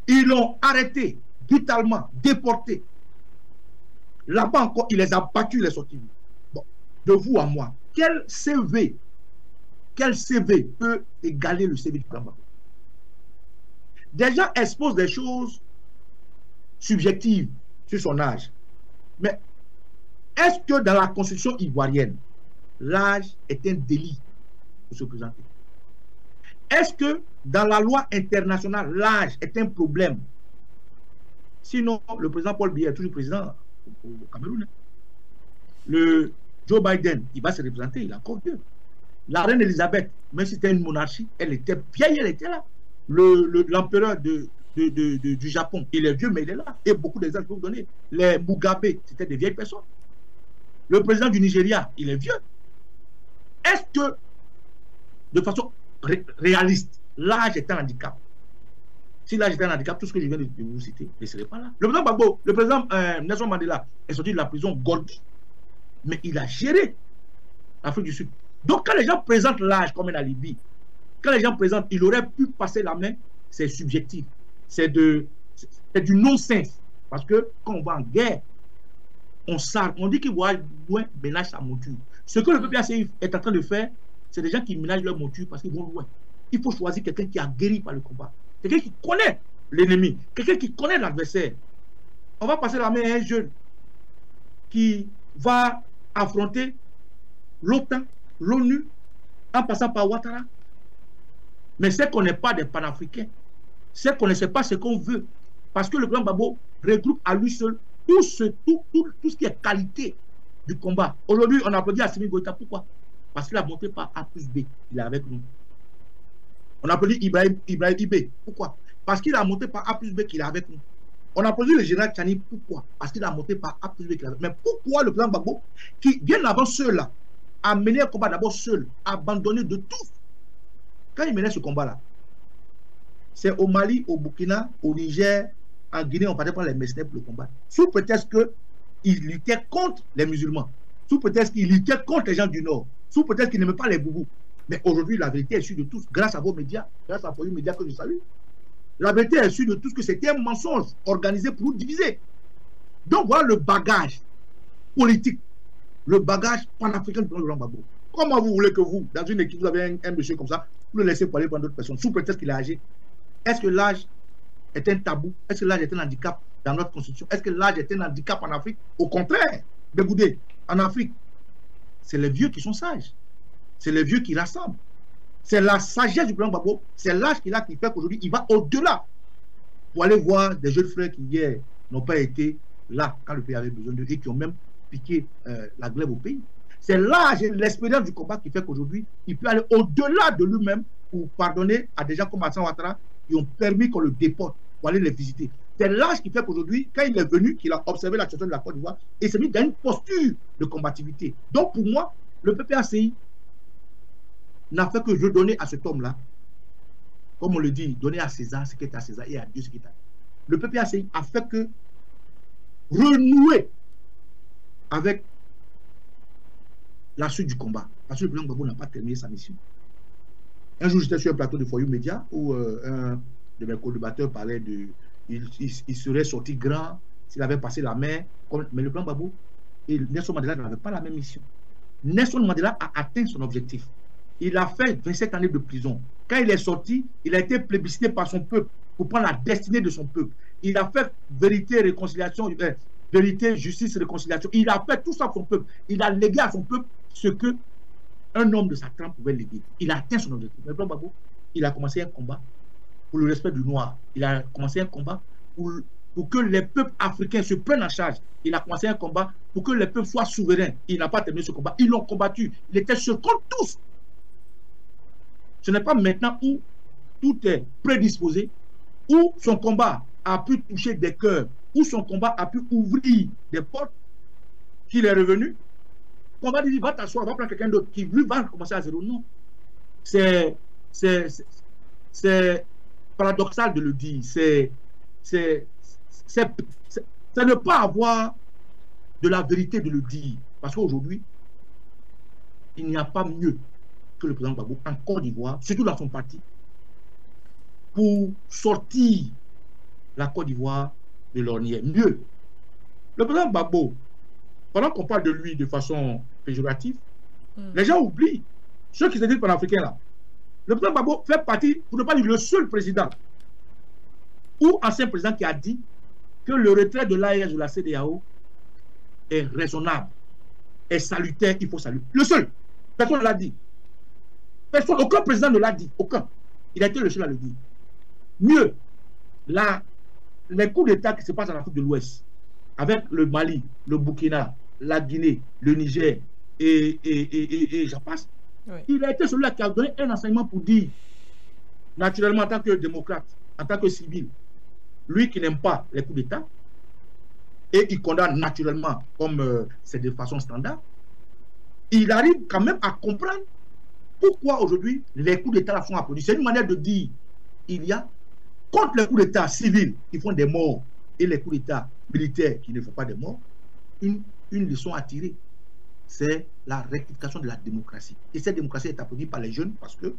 Ils l'ont arrêté brutalement, déporté. Là-bas encore, il les a battus, les sortis. Bon, de vous à moi, quel CV peut égaler le CV du président Gbagbo? Des gens exposent des choses subjectives sur son âge. Mais est-ce que dans la constitution ivoirienne, l'âge est un délit pour se présenter? Est-ce que dans la loi internationale, l'âge est un problème? Sinon, le président Paul Biya est toujours président au Cameroun. Le Joe Biden, il va se représenter, il est encore vieux. La reine Elisabeth, même si c'était une monarchie, elle était vieille, elle était là. L'empereur du Japon, il est vieux, mais il est là. Et beaucoup d'exemples que vous donnez. Les Mugabe, c'était des vieilles personnes. Le président du Nigeria, il est vieux. Est-ce que, de façon réaliste, l'âge est un handicap? Si l'âge était un handicap, tout ce que je viens de vous citer ne serait pas là. Le président Gbagbo, le président Nelson Mandela est sorti de la prison Golgi, mais il a géré l'Afrique du Sud. Donc quand les gens présentent l'âge comme un alibi, quand les gens présentent, il aurait pu passer la main, c'est subjectif. C'est du non-sens. Parce que quand on va en guerre, on s'arme, on dit qu'il va loin, ménage sa monture. Ce que le PPACI est en train de faire, c'est des gens qui ménagent leur monture parce qu'ils vont loin. Il faut choisir quelqu'un qui a guéri par le combat. Quelqu'un qui connaît l'ennemi, quelqu'un qui connaît l'adversaire. On va passer la main à un jeune qui va affronter l'OTAN, l'ONU, en passant par Ouattara. Mais c'est qu'on n'est pas des panafricains. C'est qu'on ne sait pas ce qu'on veut. Parce que le président Gbagbo regroupe à lui seul tout ce qui est qualité du combat. Aujourd'hui, on applaudit Assimi Goïta. Pourquoi? Parce qu'il a monté par A plus B. Il est avec nous. On applaudit Ibrahim Ibé. Pourquoi? Parce qu'il a monté par A plus B qu'il est avec nous. On applaudit le général Tchani. Pourquoi? Parce qu'il a monté par A plus B qu'il est avec nous. Mais pourquoi le président Gbagbo, qui bien avant ceux-là, a mené un combat d'abord seul, abandonné de tout? Quand il menait ce combat-là, c'est au Mali, au Burkina, au Niger, en Guinée, on partait prendre les mercenaires pour le combat. Sous prétexte qu'il luttait contre les musulmans. Sous prétexte qu'il luttait contre les gens du Nord. sous peut-être qu'il n'aimait pas les boubous. Mais aujourd'hui, la vérité est sûre de tous, grâce à vos médias, grâce à vos médias que je salue. La vérité est sûre de tous que c'était un mensonge organisé pour nous diviser. Donc voilà le bagage politique, le bagage panafricain de Laurent Gbagbo. Comment vous voulez que vous, dans une équipe, vous avez un monsieur comme ça, vous le laissez parler prendre d'autres personnes, sous prétexte qu'il est âgé? Est-ce que l'âge est un tabou? Est-ce que l'âge est un handicap dans notre constitution? Est-ce que l'âge est un handicap en Afrique? Au contraire, Bégoudé, en Afrique, c'est les vieux qui sont sages. C'est les vieux qui rassemblent. C'est la sagesse du président Gbagbo, c'est l'âge qu'il a qui fait qu'aujourd'hui, il va au-delà pour aller voir des jeunes frères qui hier n'ont pas été là quand le pays avait besoin d'eux et qui ont même piqué la glaive au pays. C'est l'âge et l'expérience du combat qui fait qu'aujourd'hui, il peut aller au-delà de lui-même pour pardonner à des gens comme Alassane Ouattara qui ont permis qu'on le déporte pour aller les visiter. C'est l'âge qui fait qu'aujourd'hui, quand il est venu, qu'il a observé la situation de la Côte d'Ivoire, il s'est mis dans une posture de combativité. Donc pour moi, le PPACI n'a fait que redonner à cet homme-là, comme on le dit, donner à César ce qui est à César et à Dieu ce qui est à Dieu. Le PPACI a fait que renouer avec la suite du combat. Parce que le président Gbagbo n'a pas terminé sa mission. Un jour, j'étais sur un plateau de Foyer Média où un de mes collaborateurs parlait de... Il serait sorti grand s'il avait passé la main. Mais le président Gbagbo et Nelson Mandela n'avaient pas la même mission. Nelson Mandela a atteint son objectif. Il a fait 27 années de prison. Quand il est sorti, il a été plébiscité par son peuple pour prendre la destinée de son peuple. Il a fait vérité, réconciliation, vérité, justice, réconciliation. Il a fait tout ça pour son peuple. Il a légué à son peuple ce que un homme de sa trempe pouvait léguer. Il a atteint son objectif. Mais Gbagbo, il a commencé un combat pour le respect du noir. Il a commencé un combat pour que les peuples africains se prennent en charge. Il a commencé un combat pour que les peuples soient souverains. Il n'a pas terminé ce combat. Ils l'ont combattu. Il était seul contre tous. Ce n'est pas maintenant où tout est prédisposé, où son combat a pu toucher des cœurs, où son combat a pu ouvrir des portes, qu'il est revenu. On va dire, va t'asseoir, va prendre quelqu'un d'autre qui lui va commencer à zéro. Non. C'est paradoxal de le dire. C'est ne pas avoir de la vérité de le dire. Parce qu'aujourd'hui, il n'y a pas mieux que le président Gbagbo en Côte d'Ivoire, surtout dans son parti, pour sortir la Côte d'Ivoire de l'ornière. Mieux, le président Gbagbo, pendant qu'on parle de lui de façon péjorative, les gens oublient, ceux qui se disent panafricains là, le président Gbagbo fait partie, pour ne pas dire le seul président, ou ancien président qui a dit que le retrait de l'AES ou la CEDEAO est raisonnable, est salutaire, il faut saluer. Le seul, personne ne l'a dit. Personne, aucun président ne l'a dit, aucun. Il a été le seul à le dire. Mieux, les coups d'État qui se passent en Afrique de l'Ouest, avec le Mali, le Burkina, la Guinée, le Niger et j'en passe, oui. Il a été celui qui a donné un enseignement pour dire, naturellement en tant que démocrate, en tant que civil, lui qui n'aime pas les coups d'État, et il condamne naturellement, comme c'est de façon standard, il arrive quand même à comprendre pourquoi aujourd'hui les coups d'État sont applaudis. C'est une manière de dire, il y a contre les coups d'État civils qui font des morts et les coups d'État militaires qui ne font pas des morts, une leçon à tirer, c'est la rectification de la démocratie. Et cette démocratie est applaudie par les jeunes parce que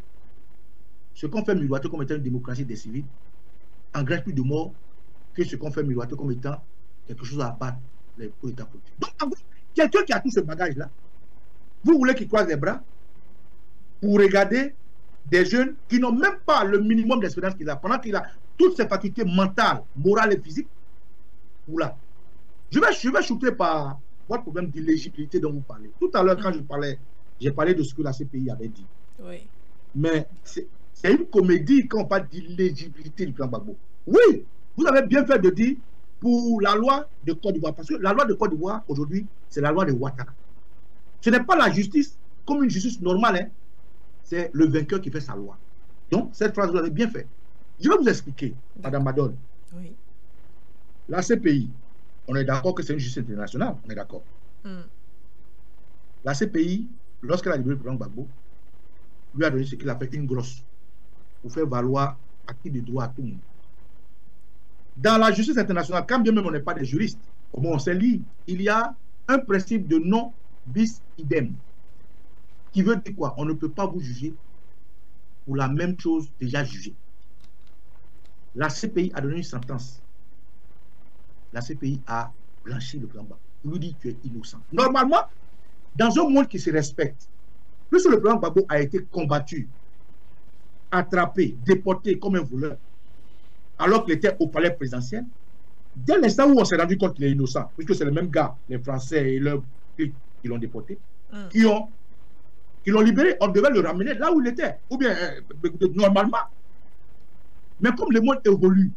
ce qu'on fait miroiter comme étant une démocratie des civils engrange plus de morts que ce qu'on fait miroiter comme étant quelque chose à abattre les coups d'État politiques. Donc, en gros, quelqu'un qui a tout ce bagage-là, vous voulez qu'il croise les bras pour regarder des jeunes qui n'ont même pas le minimum d'expérience qu'il a, pendant qu'il a toutes ses facultés mentales, morales et physiques, là. Je vais shooter par votre problème d'illégibilité dont vous parlez. Tout à l'heure, quand j'ai parlé de ce que la CPI avait dit. Oui. Mais c'est une comédie quand on parle d'illégibilité du plan Gbagbo. Oui, vous avez bien fait de dire pour la loi de Côte d'Ivoire, parce que la loi de Côte d'Ivoire, aujourd'hui, c'est la loi de Ouattara. Ce n'est pas la justice comme une justice normale, hein. C'est le vainqueur qui fait sa loi. Donc, cette phrase, vous l'avez bien fait. Je vais vous expliquer, Madame Madone. Oui. La CPI, on est d'accord que c'est une justice internationale, on est d'accord. La CPI, lorsqu'elle a libéré le président Gbagbo, lui a donné ce qu'il a fait, une grosse, pour faire valoir acquis de droit à tout le monde. Dans la justice internationale, quand bien même on n'est pas des juristes, comme on sait lire, il y a un principe de non bis idem. qui veut dire quoi? On ne peut pas vous juger pour la même chose déjà jugée. La CPI a donné une sentence. La CPI a blanchi le président Gbagbo. Il lui dit tu es innocent. Normalement, dans un monde qui se respecte, puisque le président Gbagbo a été combattu, attrapé, déporté comme un voleur, alors qu'il était au palais présidentiel, dès l'instant où on s'est rendu compte qu'il est innocent, puisque c'est les mêmes gars, les Français et leurs qui l'ont déporté, qui l'ont libéré, on devait le ramener là où il était, ou bien normalement. Mais comme le monde évolue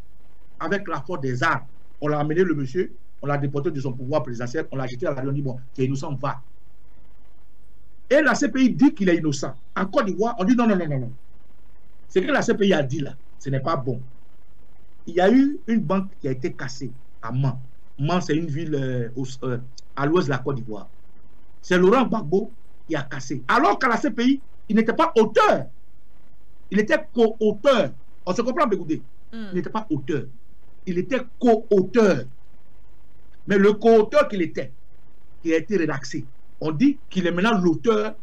avec la force des armes, on l'a amené le monsieur, on l'a déporté de son pouvoir présidentiel, on l'a jeté à la rue, on dit bon, tu es innocent, va. Et la CPI dit qu'il est innocent. En Côte d'Ivoire, on dit non, non, non, non, non. Ce que la CPI a dit là, ce n'est pas bon. Il y a eu une banque qui a été cassée à Mans. Mans, c'est une ville à l'ouest de la Côte d'Ivoire. C'est Laurent Gbagbo qui a cassé. Alors qu'à la CPI, il n'était pas auteur. Il était co-auteur. On se comprend, Bégoudé? Il n'était pas auteur. Il était co-auteur. Mais le co-auteur qu'il était, qui a été relaxé, on dit qu'il est maintenant l'auteur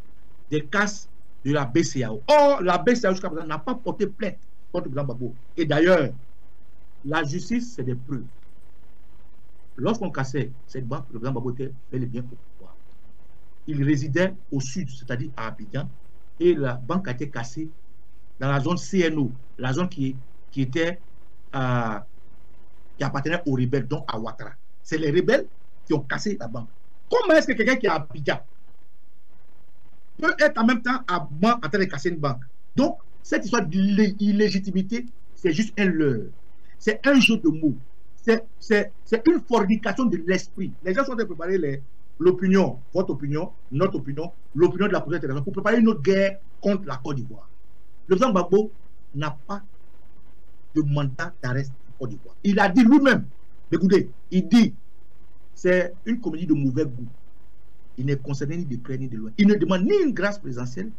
des casses de la BCAO. Or, la BCAO jusqu'à présent n'a pas porté plainte contre le président Gbagbo. Et d'ailleurs, la justice, c'est des preuves. Lorsqu'on cassait cette banque, le président Gbagbo était bel et bien au pouvoir. Il résidait au sud, c'est-à-dire à Abidjan, et la banque a été cassée dans la zone CNO, la zone qui appartenait aux rebelles, dont à Ouattara. C'est les rebelles qui ont cassé la banque. Comment est-ce que quelqu'un qui est à Abidjan peut être en même temps à Mans en train de casser une banque? Donc, cette histoire d'illégitimité, c'est juste un leurre. C'est un jeu de mots. C'est une fornication de l'esprit. Les gens sont en train de préparer l'opinion, votre opinion, notre opinion, l'opinion de la communauté internationale pour préparer une autre guerre contre la Côte d'Ivoire. Le président Gbagbo n'a pas de mandat d'arrest en Côte d'Ivoire. Il a dit lui-même, écoutez, il dit, c'est une comédie de mauvais goût. Il n'est concerné ni de près ni de loin. Il ne demande ni une grâce présidentielle,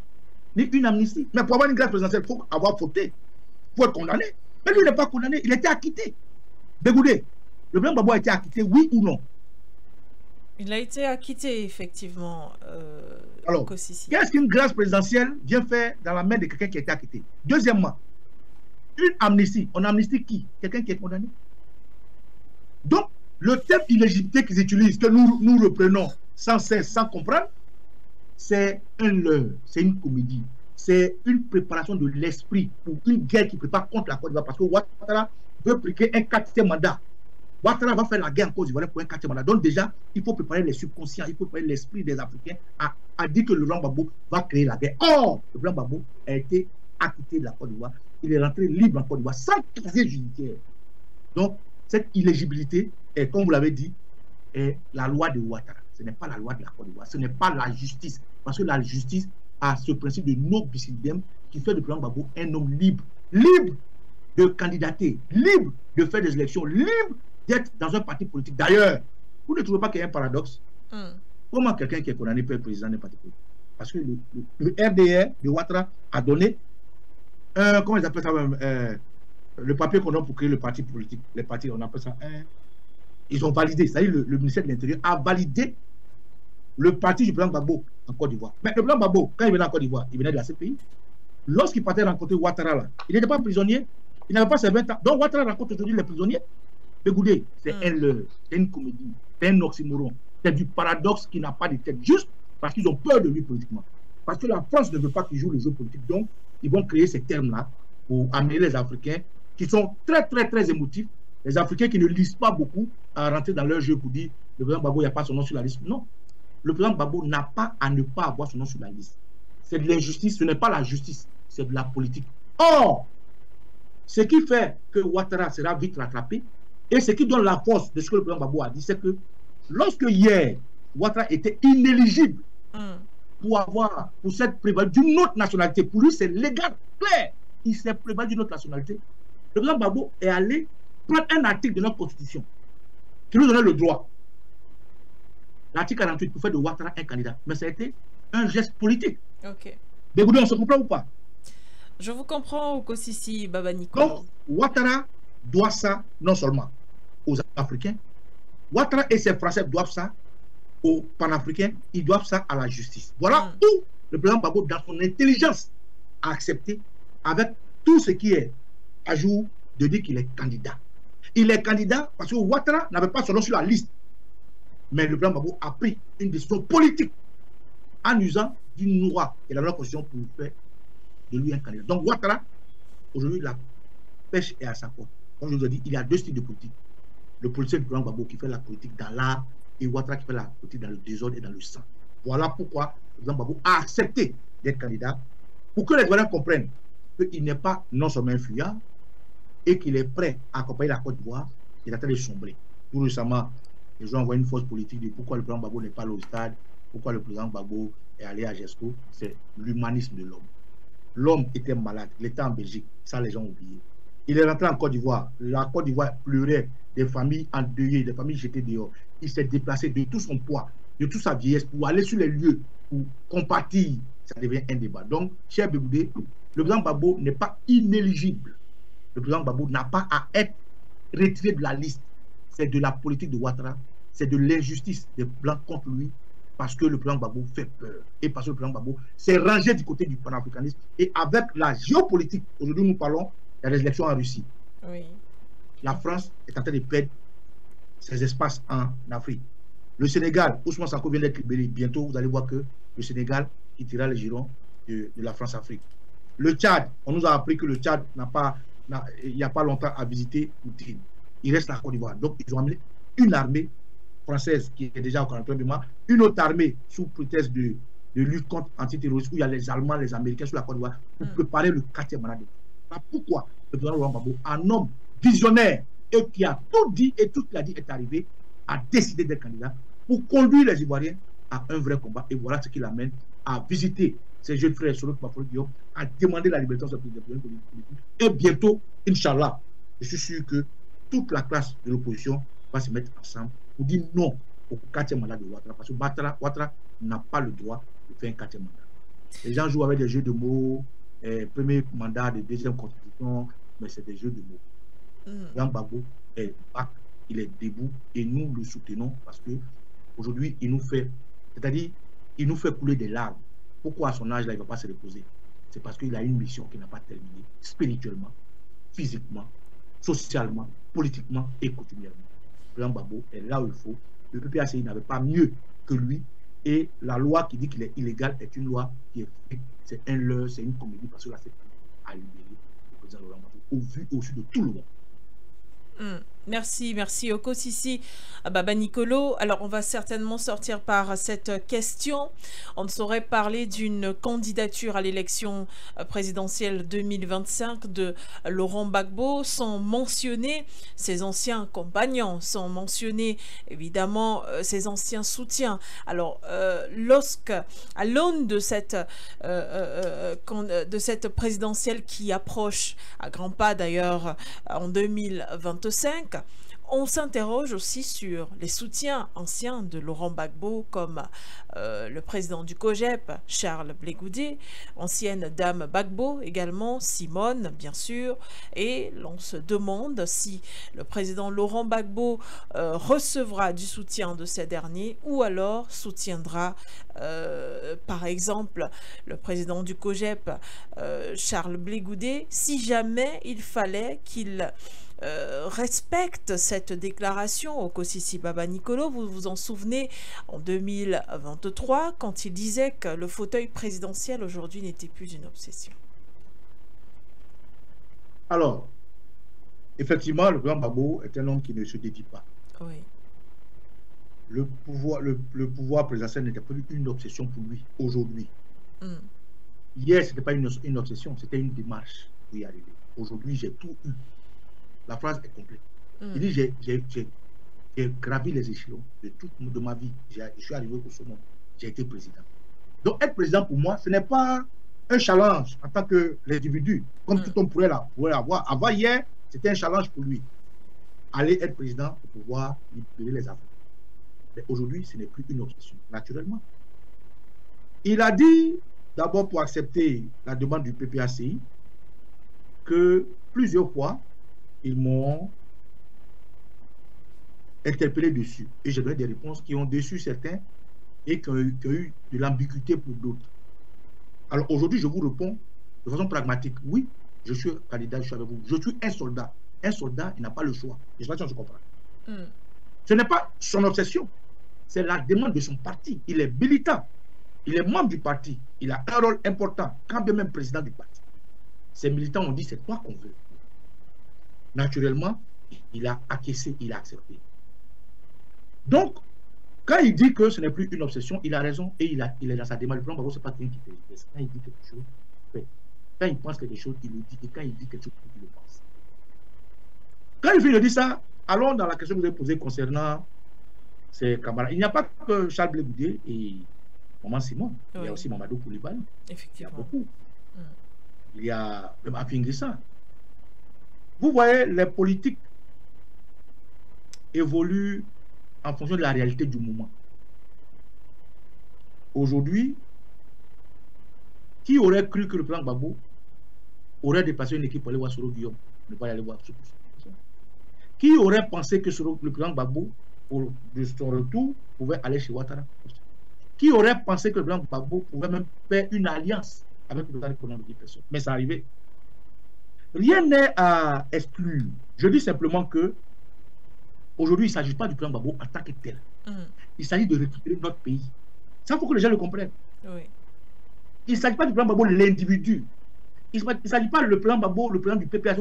ni une amnistie. Mais pour avoir une grâce présidentielle, il faut avoir fauté. Il faut être condamné. Mais lui, il n'est pas condamné. Il a été acquitté. Bégoudé, le président Gbagbo a été acquitté, oui ou non? Il a été acquitté, effectivement. Alors, qu'est-ce qu'une grâce présidentielle vient faire dans la main de quelqu'un qui a été acquitté? Deuxièmement, une amnistie. On amnistie qui? Quelqu'un qui est condamné. Donc, le terme illégalité qu'ils utilisent, que nous reprenons sans cesse, sans comprendre, c'est un leurre, c'est une comédie. C'est une préparation de l'esprit pour une guerre qui prépare contre la Côte d'Ivoire. Parce que Ouattara veut prier un 4e mandat. Ouattara va faire la guerre en Côte d'Ivoire pour un 4e mandat. Donc déjà, il faut préparer les subconscients, il faut préparer l'esprit des Africains à dire que le Laurent Gbagbo va créer la guerre. Or, le Laurent Gbagbo a été acquitté de la Côte d'Ivoire. Il est rentré libre en Côte d'Ivoire sans casier judiciaire. Donc, cette illégibilité, est, comme vous l'avez dit, est la loi de Ouattara. Ce n'est pas la loi de la Côte d'Ivoire. Ce n'est pas la justice. Parce que la justice a ce principe de non bis in idem qui fait de président Gbagbo un homme libre. Libre de candidater, libre de faire des élections, libre d'être dans un parti politique. D'ailleurs, vous ne trouvez pas qu'il y a un paradoxe? Comment quelqu'un qui est condamné peut être président d'un parti politique? Parce que le RDR de Ouattara a donné comment ils appellent ça le papier qu'on a pour créer le parti politique. Les partis, on appelle ça ils ont validé, c'est-à-dire le ministère de l'Intérieur a validé le parti du président Gbagbo en Côte d'Ivoire. Mais le président Gbagbo, quand il venait en Côte d'Ivoire, il venait de la CPI. Lorsqu'il partait rencontrer Ouattara, là, il n'était pas prisonnier, il n'avait pas ses 20 ans. Donc Ouattara rencontre aujourd'hui les prisonniers. Écoutez, c'est un leurre, c'est une comédie, c'est un oxymoron, c'est du paradoxe qui n'a pas de tête, juste parce qu'ils ont peur de lui politiquement. Parce que la France ne veut pas qu'il joue le jeu politique, donc ils vont créer ces termes-là pour amener les Africains qui sont très, très, très émotifs, les Africains qui ne lisent pas beaucoup, à rentrer dans leur jeu pour dire le président Gbagbo, il n'y a pas son nom sur la liste. Non, le président Gbagbo n'a pas à ne pas avoir son nom sur la liste. C'est de l'injustice, ce n'est pas la justice, c'est de la politique. Or, ce qui fait que Ouattara sera vite rattrapé, et ce qui donne la force de ce que le président Gbagbo a dit, c'est que lorsque hier, Ouattara était inéligible pour s'être prévalu d'une autre nationalité, pour lui c'est légal, clair, il s'est prévalu d'une autre nationalité, le président Gbagbo est allé prendre un article de notre constitution qui nous donnait le droit, l'article 48, pour faire de Ouattara un candidat. Mais ça a été un geste politique. Ok. Mais on se comprend ou pas? Je vous comprends, Okosisi Baba Nicolas. Donc, Ouattara doit ça non seulement aux Africains, Ouattara et ses Français doivent ça aux Panafricains, ils doivent ça à la justice. Voilà où le président Gbagbo, dans son intelligence, a accepté, avec tout ce qui est à jour, de dire qu'il est candidat. Il est candidat parce que Ouattara n'avait pas son nom sur la liste. Mais le président Gbagbo a pris une décision politique en usant d'une loi et la loi constitution pour faire de lui un candidat. Donc Ouattara, aujourd'hui, la pêche est à sa porte. Comme je vous ai dit, il y a deux styles de politique. Le politicien du président Gbagbo qui fait la politique dans l'art et Ouattara qui fait la politique dans le désordre et dans le sang. Voilà pourquoi le président Gbagbo a accepté d'être candidat pour que les Ivoiriens comprennent qu'il n'est pas non seulement un fuyard et qu'il est prêt à accompagner la Côte d'Ivoire et est en train de sombrer. Tout récemment, ils ont envoyé une force politique de pourquoi le président Gbagbo n'est pas allé au stade, pourquoi le président Gbagbo est allé à Gesto. C'est l'humanisme de l'homme. L'homme était malade, il était en Belgique, ça les gens ont oublié. Il est rentré en Côte d'Ivoire, la Côte d'Ivoire pleurait, des familles endeuillées, des familles jetées dehors. Il s'est déplacé de tout son poids, de toute sa vieillesse pour aller sur les lieux, pour compatir. Ça devient un débat. Donc, cher Bégoudé, le président Gbagbo n'est pas inéligible. Le président Gbagbo n'a pas à être retiré de la liste. C'est de la politique de Ouattara, c'est de l'injustice des Blancs contre lui, parce que le président Gbagbo fait peur. Et parce que le président Gbagbo s'est rangé du côté du panafricanisme. Et avec la géopolitique, aujourd'hui nous parlons, il y a des élections en Russie. Oui. La France est en train de perdre ses espaces en Afrique. Le Sénégal, Ousmane Sanko vient d'être libéré. Bientôt, vous allez voir que le Sénégal quittera les girons de la France-Afrique. Le Tchad, on nous a appris que le Tchad il n'y a pas longtemps à visiter Poutine. Il reste la Côte d'Ivoire. Donc, ils ont amené une armée française qui est déjà au 43e, une autre armée sous prétexte de lutte contre antiterrorisme où il y a les Allemands, les Américains sur la Côte d'Ivoire pour préparer le 4e mandat. Pourquoi le président Laurent Gbagbo, un homme visionnaire et qui a tout dit et tout ce qu'il a dit est arrivé, a décidé d'être candidat pour conduire les Ivoiriens à un vrai combat. Et voilà ce qui l'amène à visiter ses jeunes frères sur le Bafoué Diop, à demander la libération de ses politiques. Et bientôt, Inch'Allah, je suis sûr que toute la classe de l'opposition va se mettre ensemble pour dire non au 4e mandat de Ouattara. Parce que Ouattara n'a pas le droit de faire un 4e mandat. Les gens jouent avec des jeux de mots, premier mandat de deuxième constitution, mais c'est des jeux de mots. Jean Gbagbo est back, il est debout et nous le soutenons parce que aujourd'hui il nous fait, c'est-à-dire il nous fait couler des larmes. Pourquoi à son âge là il ne va pas se reposer? C'est parce qu'il a une mission qui n'a pas terminé spirituellement, physiquement, socialement, politiquement et coutumièrement. Jean Gbagbo est là où il faut. Le PPACI n'avait pas mieux que lui et la loi qui dit qu'il est illégal est une loi qui est faite. C'est un leurre, c'est une comédie parce que là c'est à libérer le président Laurent Gbagbo au vu et au su de tout le monde. Merci Oko Sissi Baba Nicolo. Alors on va certainement sortir par cette question. On ne saurait parler d'une candidature à l'élection présidentielle 2025 de Laurent Gbagbo sans mentionner ses anciens compagnons, sans mentionner évidemment ses anciens soutiens. Alors à l'aune de cette présidentielle qui approche à grands pas d'ailleurs en 2025, on s'interroge aussi sur les soutiens anciens de Laurent Gbagbo comme le président du COJEP, Charles Blé Goudé, ancienne dame Gbagbo également, Simone bien sûr, et l'on se demande si le président Laurent Gbagbo recevra du soutien de ces derniers ou alors soutiendra par exemple le président du COJEP, Charles Blé Goudé, si jamais il fallait qu'il respecte cette déclaration au Kosisi Baba Nicolo. Vous vous en souvenez en 2023 quand il disait que le fauteuil présidentiel aujourd'hui n'était plus une obsession. Alors, effectivement, le président Gbagbo est un homme qui ne se dédie pas. Oui. Le pouvoir présidentiel n'était plus une obsession pour lui aujourd'hui. Hier, ce n'était pas une obsession, c'était une démarche pour y arriver. Aujourd'hui, j'ai tout eu. La phrase est complète. Il dit, j'ai gravi les échelons de ma vie. Je suis arrivé au sommet. J'ai été président. Donc, être président pour moi, ce n'est pas un challenge en tant que l'individu, comme tout homme pourrait avoir. Avant hier, c'était un challenge pour lui. Aller être président pour pouvoir libérer les Africains. Mais aujourd'hui, ce n'est plus une obsession, naturellement. Il a dit, d'abord pour accepter la demande du PPACI, que plusieurs fois, ils m'ont interpellé dessus. Et j'ai donné des réponses qui ont déçu certains et qui ont eu de l'ambiguïté pour d'autres. Alors aujourd'hui, je vous réponds de façon pragmatique. Oui, je suis candidat, je suis avec vous. Je suis un soldat. Un soldat, il n'a pas le choix. Je ne sais pas si on se comprend. Ce n'est pas son obsession. C'est la demande de son parti. Il est militant. Il est membre du parti. Il a un rôle important, quand bien même président du parti. Ces militants ont dit, c'est toi qu'on veut. Naturellement, il a acquiescé, il a accepté. Donc, quand il dit que ce n'est plus une obsession, il a raison et il est dans sa démarche. Le plan Gbagbo, ce n'est pas quelqu'un qui fait. Quand il dit quelque chose, il fait. Quand il pense quelque chose, il le dit. Et quand il dit quelque chose, il le pense. Quand il finit de dire ça, allons dans la question que vous avez posée concernant ses camarades. Il n'y a pas que Charles Blé Goudé et Maman Simon. Oui. Il y a aussi Mamadou Koulibaly. Effectivement. Il y a beaucoup. Il y a même Afingissa. Vous voyez, les politiques évoluent en fonction de la réalité du moment. Aujourd'hui, qui aurait cru que le plan Gbagbo aurait dépassé une équipe pour aller voir Soro Guillaume, ne pas y aller voir Soro. Qui aurait pensé que le plan Gbagbo, de son retour, pouvait aller chez Ouattara? Qui aurait pensé que le plan Gbagbo pouvait même faire une alliance avec le plan économique de personnes? Mais c'est arrivé. Rien n'est à exclure. Je dis simplement que aujourd'hui, il ne s'agit pas du plan Gbagbo en tant que tel. Il s'agit de récupérer notre pays. Ça, il faut que les gens le comprennent. Oui. Il ne s'agit pas du plan Gbagbo, l'individu. Il ne s'agit pas le plan Gbagbo, le plan du PPA,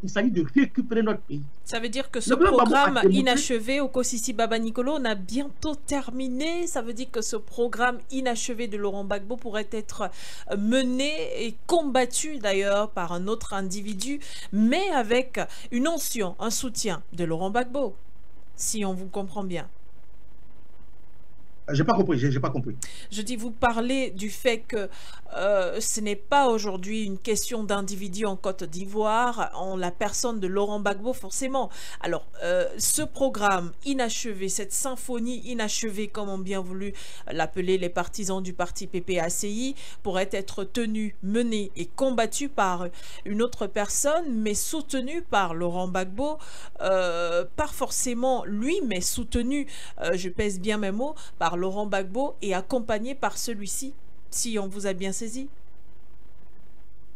il s'agit de récupérer notre pays. Ça veut dire que ce programme inachevé au Kosisi Baba Nicolo, on a bientôt terminé. Ça veut dire que ce programme inachevé de Laurent Gbagbo pourrait être mené et combattu d'ailleurs par un autre individu, mais avec une onction, un soutien de Laurent Gbagbo, si on vous comprend bien. J'ai pas compris, j'ai pas compris. Je dis, vous parlez du fait que ce n'est pas aujourd'hui une question d'individu en Côte d'Ivoire, en la personne de Laurent Gbagbo forcément. Alors, ce programme inachevé, cette symphonie inachevée, comme ont bien voulu l'appeler les partisans du parti PPACI, pourrait être tenue, menée et combattue par une autre personne, mais soutenue par Laurent Gbagbo, pas forcément lui, mais soutenue, je pèse bien mes mots, par Laurent Gbagbo et accompagné par celui-ci, si on vous a bien saisi?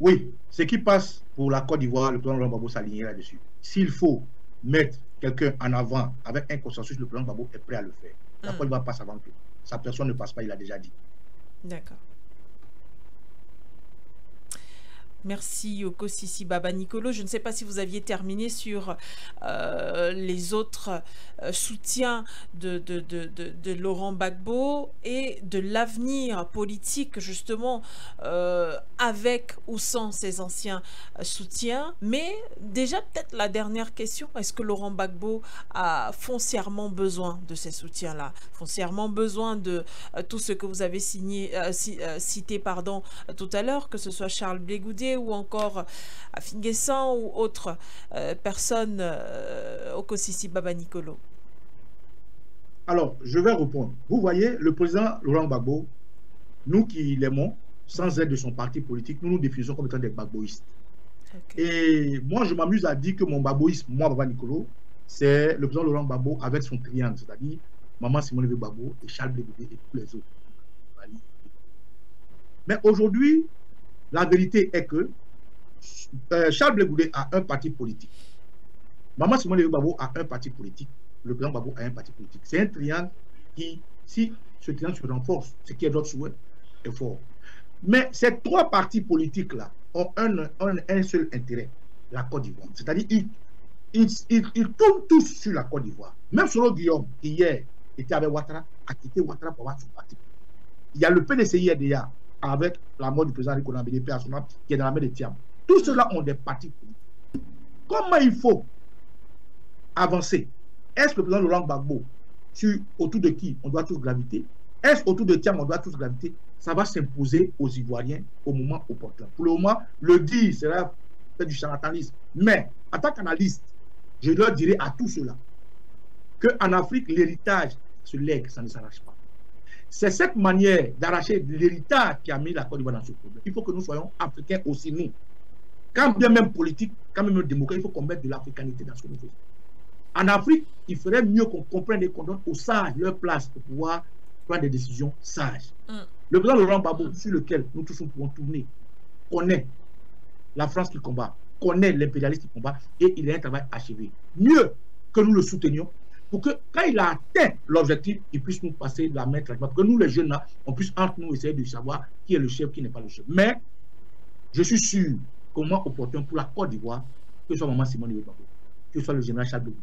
Oui, ce qui passe pour la Côte d'Ivoire, le plan Laurent Gbagbo s'aligne là-dessus. S'il faut mettre quelqu'un en avant avec un consensus, le plan Gbagbo est prêt à le faire. La Côte d'Ivoire passe avant que sa personne ne passe pas, il a déjà dit. D'accord. Merci Oko Sisi Baba Nicolo. Je ne sais pas si vous aviez terminé sur les autres soutiens de Laurent Gbagbo et de l'avenir politique justement avec ou sans ses anciens soutiens. Mais déjà peut-être la dernière question, est-ce que Laurent Gbagbo a foncièrement besoin de ces soutiens-là, foncièrement besoin de tout ce que vous avez cité tout à l'heure, que ce soit Charles Blé Goudé ou encore Afingessa ou autres personnes au Kosisi Baba Nicolo? Alors, je vais répondre. Vous voyez, le président Laurent Gbagbo, nous qui l'aimons, sans aide de son parti politique, nous nous définissons comme étant des Gbagboïstes. Okay. Et moi, je m'amuse à dire que mon Gbagboïsme, moi, Baba Nicolo, c'est le président Laurent Gbagbo avec son triangle, c'est-à-dire Maman Simone Veil Gbagbo et Charles Blé Goudé et tous les autres. Mais aujourd'hui, la vérité est que Charles Blé Goudé a un parti politique. Maman Simone Veil Gbagbo a un parti politique. Le président Gbagbo a un parti politique. C'est un triangle qui, si ce triangle se renforce, ce qui est notre souhait, est fort. Mais ces trois partis politiques-là ont un seul intérêt, la Côte d'Ivoire. C'est-à-dire ils tournent tous sur la Côte d'Ivoire. Même Soro Guillaume, qui hier était avec Ouattara, a quitté Ouattara pour avoir son parti. Il y a le PDCI déjà, avec la mort du président Rico Nambélé, qui est dans la main de Thiam. Tous ceux-là ont des partis politiques. Comment il faut avancer? Est-ce que le président Laurent Gbagbo, autour de qui on doit tous graviter? Est-ce autour de Thiam on doit tous graviter? Ça va s'imposer aux Ivoiriens au moment opportun. Pour le moment, le dire sera peut-être du charlatanisme. Mais en tant qu'analyste, je leur dirai à tous ceux-là qu'en Afrique, l'héritage se lègue, ça ne s'arrache pas. C'est cette manière d'arracher l'héritage qui a mis la Côte d'Ivoire dans ce problème. Il faut que nous soyons africains aussi, nous. Quand bien même politique, quand même démocrate, il faut qu'on mette de l'africanité dans ce que nous faisons. En Afrique, il faudrait mieux qu'on comprenne et qu'on donne aux sages leur place pour pouvoir prendre des décisions sages. Mm. Le président Laurent Gbagbo, sur lequel nous tous pouvons tourner, connaît la France qui combat, connaît l'impérialisme qui combat, et il a un travail achevé. Mieux que nous le soutenions, pour que quand il a atteint l'objectif, il puisse nous passer la main tranquillement, pour que nous, les jeunes, là, on puisse entre nous essayer de savoir qui est le chef, qui n'est pas le chef. Mais je suis sûr comment opportun pour la Côte d'Ivoire, que ce soit Maman Simone Gbagbo, que ce soit le général Charles de Gaulle,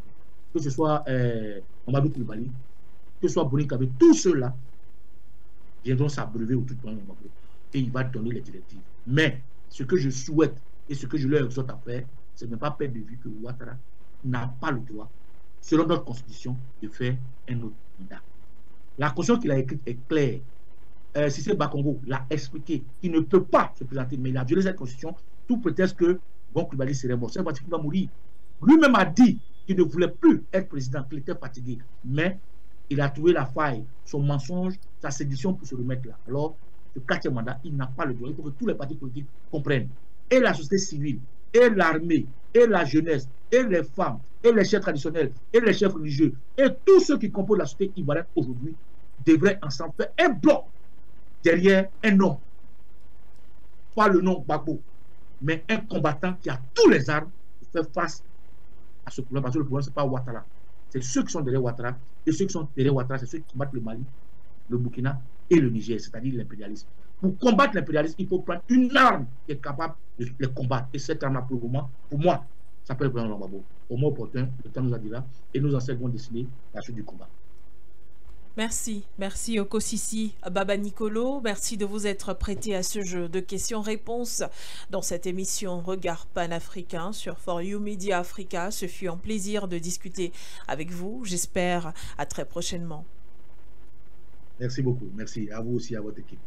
que ce soit Mamadou Koulibaly, que ce soit Boni Kabé, tous ceux-là viendront s'abreuver autour de Gbagbo et il va donner les directives. Mais ce que je souhaite et ce que je leur exhorte à faire, c'est de ne pas perdre de vue que Ouattara n'a pas le droit, selon notre constitution, de faire un autre mandat. La constitution qu'il a écrite est claire. Cissé Bakongo l'a expliqué. Il ne peut pas se présenter, mais il a violé cette constitution, tout prétexte que Bon Koulibaly serait mort. C'est un parti qui va mourir. Lui-même a dit qu'il ne voulait plus être président, qu'il était fatigué. Mais il a trouvé la faille, son mensonge, sa sédition pour se remettre là. Alors, le 4e mandat, il n'a pas le droit. Il faut que tous les partis politiques comprennent. Et la société civile, et l'armée, et la jeunesse, et les femmes, et les chefs traditionnels, et les chefs religieux, et tous ceux qui composent la société ivoirienne aujourd'hui devraient ensemble faire un bloc derrière un homme. Pas le nom Gbagbo, mais un combattant qui a tous les armes pour faire face à ce problème. Parce que le problème, ce n'est pas Ouattara. C'est ceux qui sont derrière Ouattara. Et ceux qui sont derrière Ouattara, c'est ceux qui combattent le Mali, le Burkina et le Niger, c'est-à-dire l'impérialisme. Pour combattre l'impérialisme, il faut prendre une arme qui est capable de les combattre. Et cette arme-là, pour moi, ça s'appelle le président Gbagbo. Au moins opportun, le temps nous a dit là, et nos ancêtres vont décider la suite du combat. Merci, merci Oko Sissi, Baba Nicolo, merci de vous être prêté à ce jeu de questions-réponses dans cette émission Regard panafricain sur For You Media Africa. Ce fut un plaisir de discuter avec vous, j'espère à très prochainement. Merci beaucoup, merci à vous aussi, à votre équipe.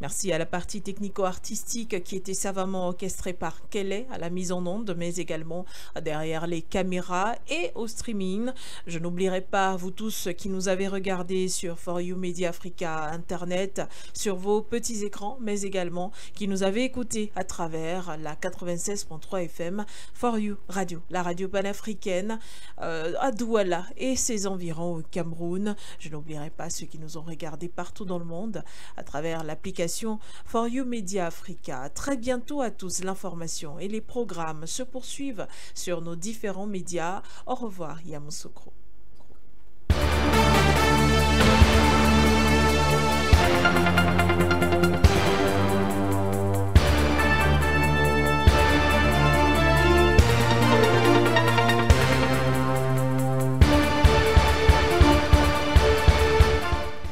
Merci à la partie technico-artistique qui était savamment orchestrée par Kelly à la mise en onde, mais également derrière les caméras et au streaming. Je n'oublierai pas vous tous qui nous avez regardés sur For You Media Africa Internet, sur vos petits écrans, mais également qui nous avez écoutés à travers la 96.3 FM For You Radio, la radio panafricaine à Douala et ses environs au Cameroun. Je n'oublierai pas ceux qui nous ont regardés partout dans le monde à travers l'application For You Media Africa. Très bientôt à tous, l'information et les programmes se poursuivent sur nos différents médias. Au revoir, Yamoussoukro.